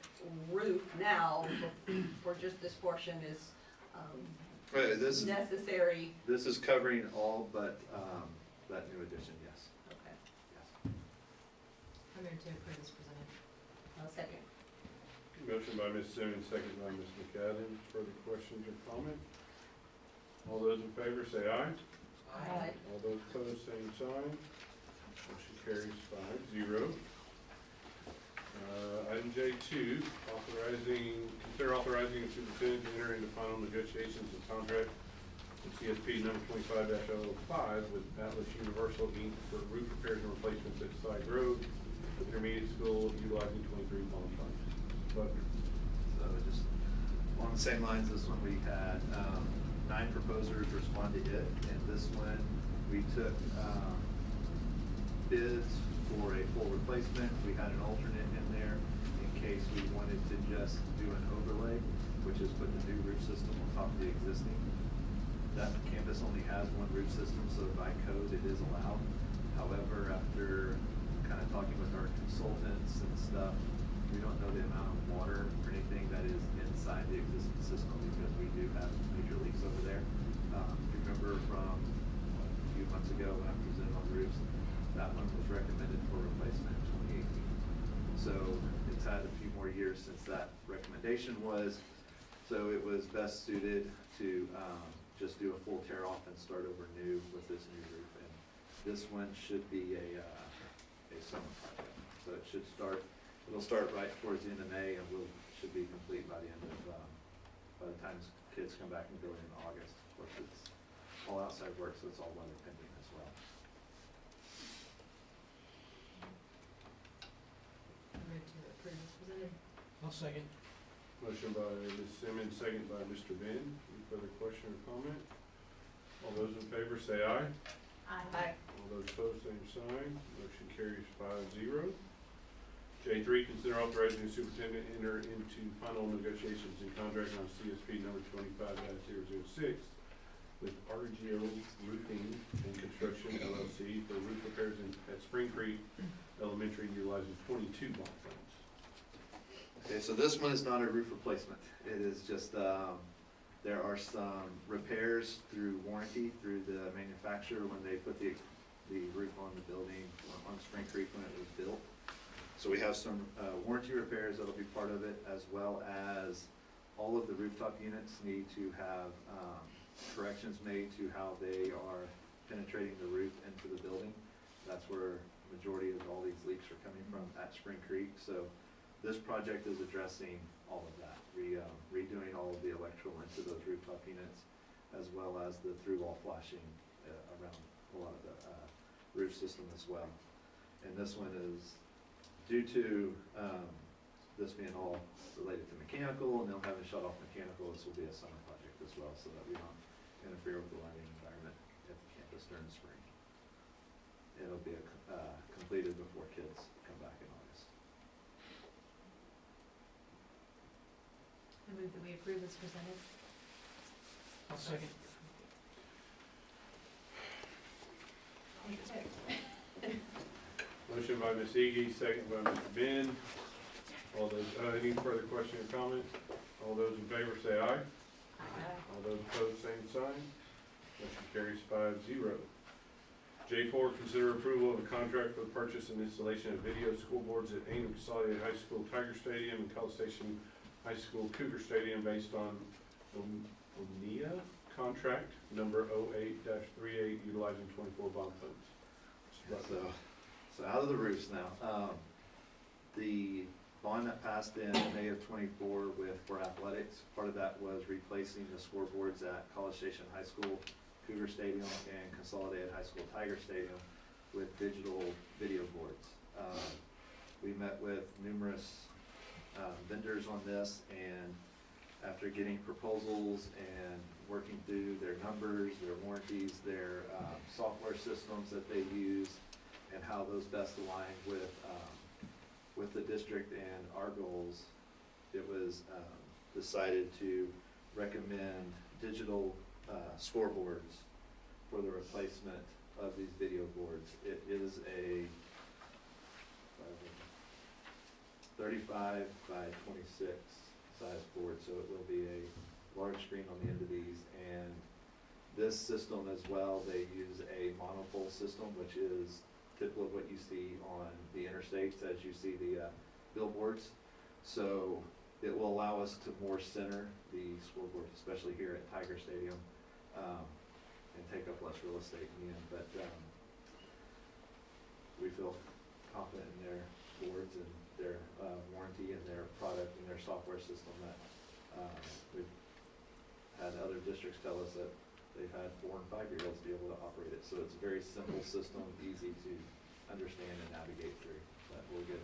roof now for just this portion is necessary. This is covering all but that new addition, yes. Okay. Yes. I'm going to approve as presented. I'll second. Motion by Ms. Simmons, second by Ms. McAdams. Further questions or comment? All those in favor say aye. Aye. All those opposed, same sign. Motion carries 5-0. Item J2, consider authorizing the superintendent to enter into final negotiations and contract with CSP number 25-005 with Atlas Universal Inc. for roof repairs and replacements at Side Road Intermediate School utilizing 23 bond funds. So just along the same lines, this one we had 9 proposers respond to it, and this one we took bids for a full replacement. We had an alternate in there in case we wanted to just do an overlay, which is put the new roof system on top of the existing. That campus only has one roof system, so by code it is allowed. However, after kind of talking with our consultants and stuff, we don't know the amount of water or anything that is inside the existing system because we do have major leaks over there. If you remember from a few months ago when I presented on roofs, that one was recommended for replacement in 2018. So it's had a few more years since that recommendation was, so it was best suited to just do a full tear off and start over new with this new roof. And this one should be a summer project. So it should start. It'll start right towards the end of May, and should be complete by the end of by the time kids come back and go in August. Of course, it's all outside work, so it's all weather pending as well. Move to approve as presented. I'll second. Motion by Ms. Simmons, second by Mr. Ben. Any further question or comment? All those in favor say aye. Aye. All those opposed, same sign. Motion carries 5-0. J3, consider authorizing the superintendent to enter into final negotiations and contract on CSP number 25-006 with RGO Roofing and Construction LLC for roof repairs at Spring Creek Elementary utilizing 22 bond funds. Okay, so this one is not a roof replacement. It is just, there are some repairs through warranty through the manufacturer when they put the roof on the building on Spring Creek when it was built. So we have some warranty repairs that'll be part of it, as well as all of the rooftop units need to have corrections made to how they are penetrating the roof into the building. That's where the majority of all these leaks are coming from at Spring Creek. So this project is addressing all of that, redoing all of the electrical into those rooftop units, as well as the through-wall flashing around a lot of the roof system as well. And this one is due to this being all related to mechanical and them having shut off mechanical, this will be a summer project as well, so that we don't interfere with the lighting environment at the campus during the spring. It'll be completed before kids come back in August. I move that we approve as presented. I'll second. Motion by Ms. Iggy, second by Mr. Ben. All those, any further question or comment? All those in favor say aye. All those opposed, same sign. Motion carries 5-0. J4, consider approval of a contract for the purchase and installation of video scoreboards at Ainham Consolidated High School Tiger Stadium and College Station High School Cougar Stadium based on OMNIA contract number 08-38 utilizing 24 bond funds. So out of the roofs now. The bond that passed in May of '24 for athletics, part of that was replacing the scoreboards at College Station High School, Cougar Stadium, and Consolidated High School Tiger Stadium with digital video boards. We met with numerous vendors on this, and after getting proposals and working through their numbers, their warranties, their software systems that they use, and how those best align with the district and our goals, it was decided to recommend digital scoreboards for the replacement of these video boards. It is a 35 by 26 size board, so it will be a large screen on the end of these. And this system as well, they use a monopole system, which is typical of what you see on the interstates as you see the billboards. So it will allow us to more center the scoreboards, especially here at Tiger Stadium, and take up less real estate in the end. But we feel confident in their boards and their warranty and their product and their software system that we've had other districts tell us that they've had 4- and 5-year-olds be able to operate it. So it's a very simple system, easy to understand and navigate through. But we'll get,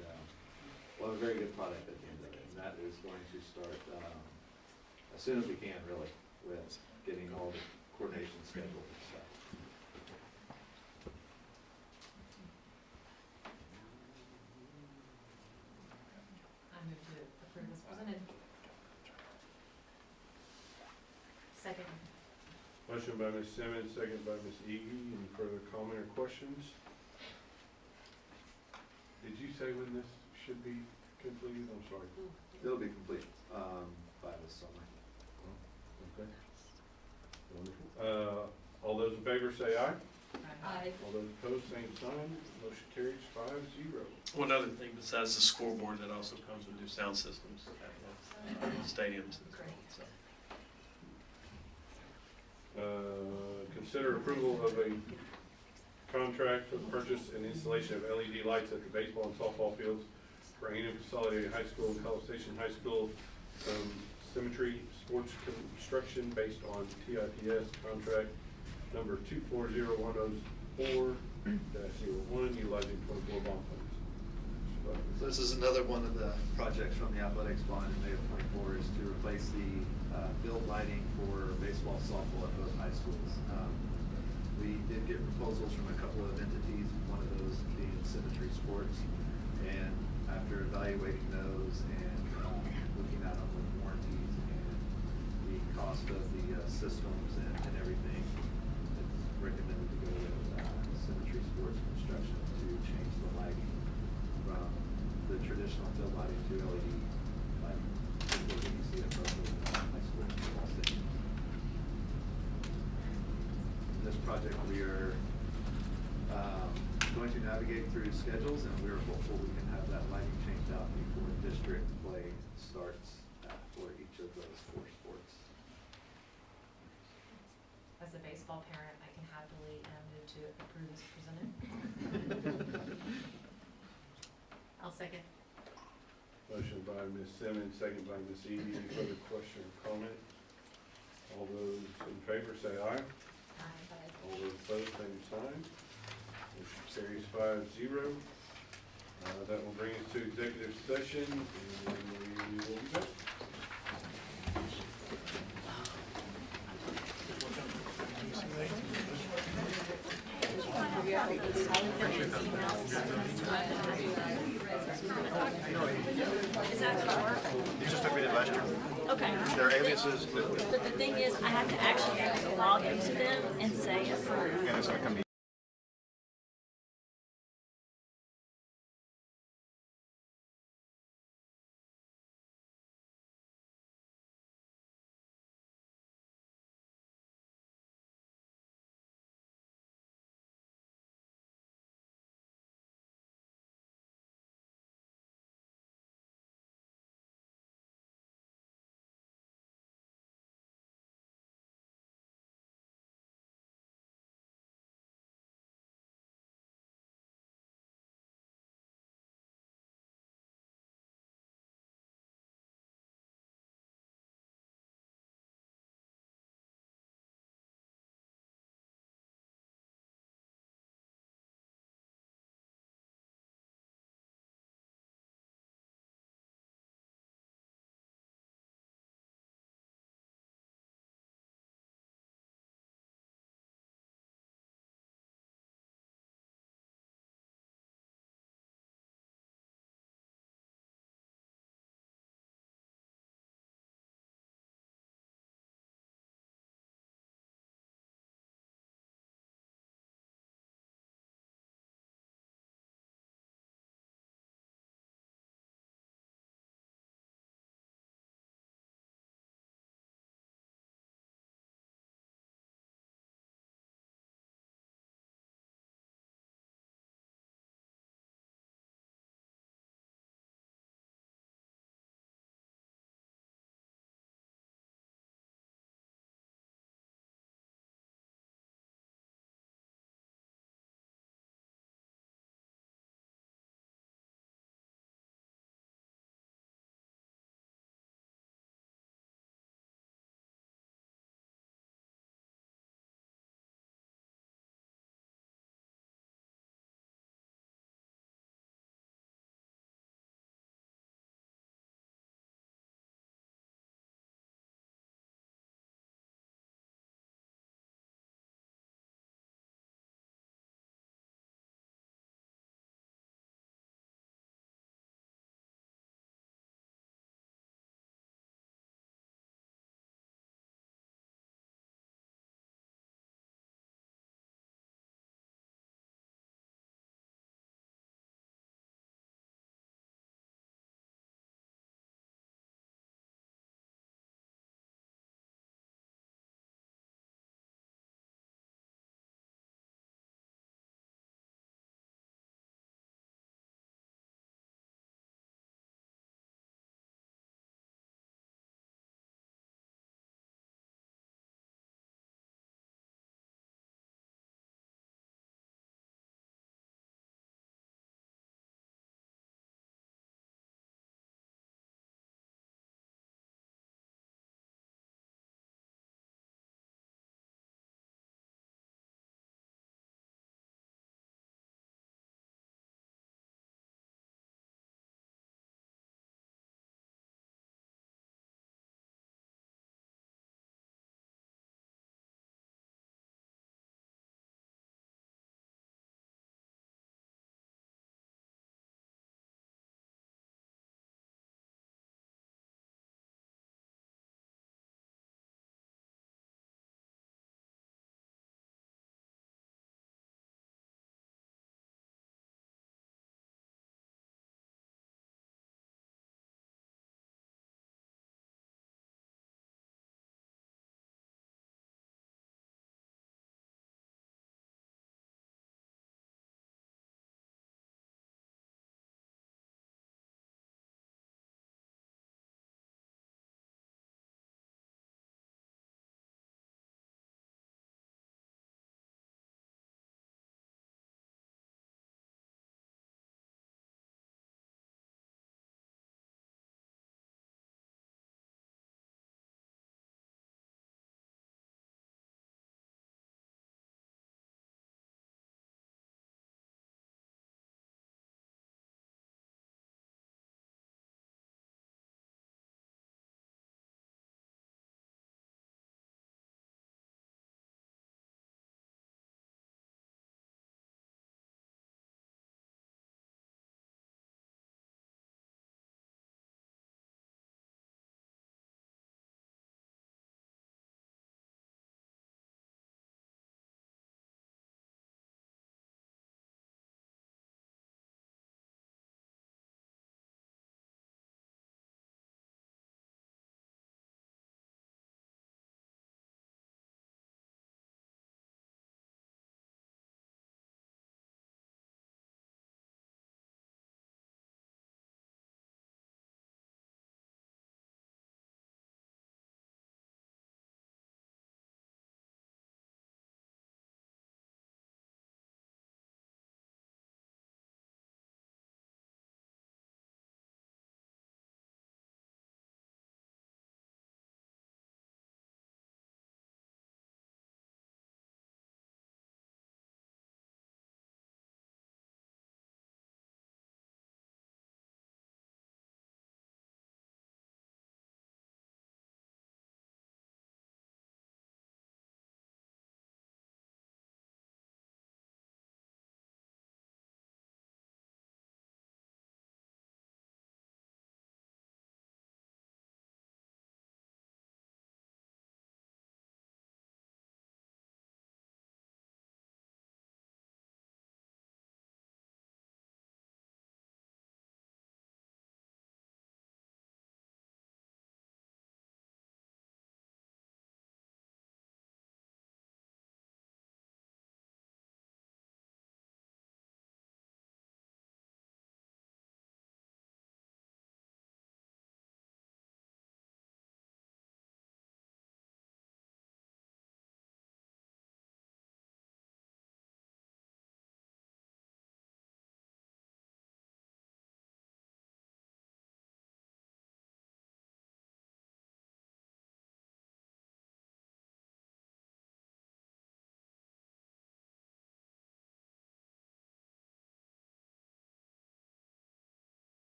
we'll have a very good product at the end of it. And that is going to start as soon as we can, really, with getting all the coordination scheduled and stuff. I move to approve as presented. Second. Motion by Ms. Simmons, second by Ms. Iggy. Any further comment or questions? Did you say when this should be completed? I'm sorry. It'll be complete by this summer. Okay. Wonderful. All those in favor say aye. Aye. All those opposed, same sign. Motion carries 5-0. One other thing besides the scoreboard, that also comes with new sound systems at the stadiums as well. So. Consider approval of a contract for the purchase and installation of LED lights at the baseball and softball fields for Ainham Consolidated High School and College Station High School Symmetry Sports Construction based on TIPS contract number 240104-01, utilizing 24 bond funds. So this is another one of the projects from the athletics bond in May of '24 is to replace the field lighting for baseball, softball at both high schools. We did get proposals from a couple of entities, one of those being Symmetry Sports, and after evaluating those and looking at them with warranties and the cost of the systems and everything, it's recommended to go with Symmetry Sports Construction to change the lighting from the traditional field lighting to LED lighting. What you see at both of the high school and football stadiums. This project we are going to navigate through schedules, and we are hopeful we can have that lighting changed out before district play starts for each of those 4 sports. As a baseball parent, I can happily move to approve as presented. I'll second. Motion by Ms. Simmons, second by Ms. Edie. Any further question or comment? All those in favor say aye. Aye. All those opposed, same sign. Motion carries 5-0. That will bring us to executive session, and we will be back. Is that gonna work? It's just like we did last year. Okay. Their aliases. But the thing is, I have to actually log into them and say approve. And it's gonna come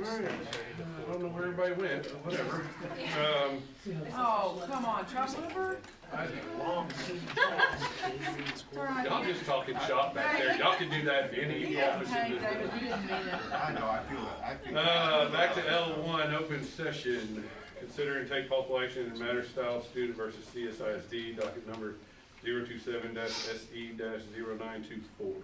Alright, I don't know where everybody went, but whatever. Oh, come on, chopped liver? Y'all just talking shop back there. Y'all can do that in any office in this building. I know, I feel it, I feel it. Back to L1, open session. Consider and take possible action in matter style student versus CSISD, docket number 027-SE-0924.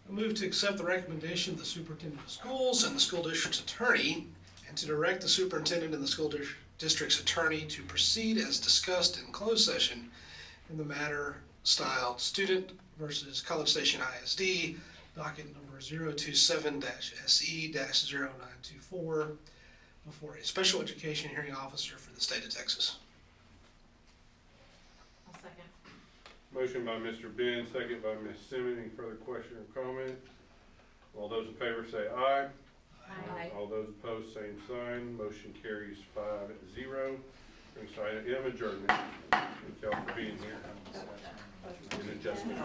I move to accept the recommendation of the superintendent of schools and the school district's attorney, and to direct the superintendent and the school district's attorney to proceed as discussed in closed session in the matter styled student versus College Station ISD, docket number 027-SE-0924, before a special education hearing officer for the state of Texas. I'll second. Motion by Mr. Ben, second by Ms. Simmons. Any further question or comment? All those in favor say aye. Aye. All those opposed, same sign. Motion carries 5-0. Next item, adjournment. Thank y'all for being here. An adjustment.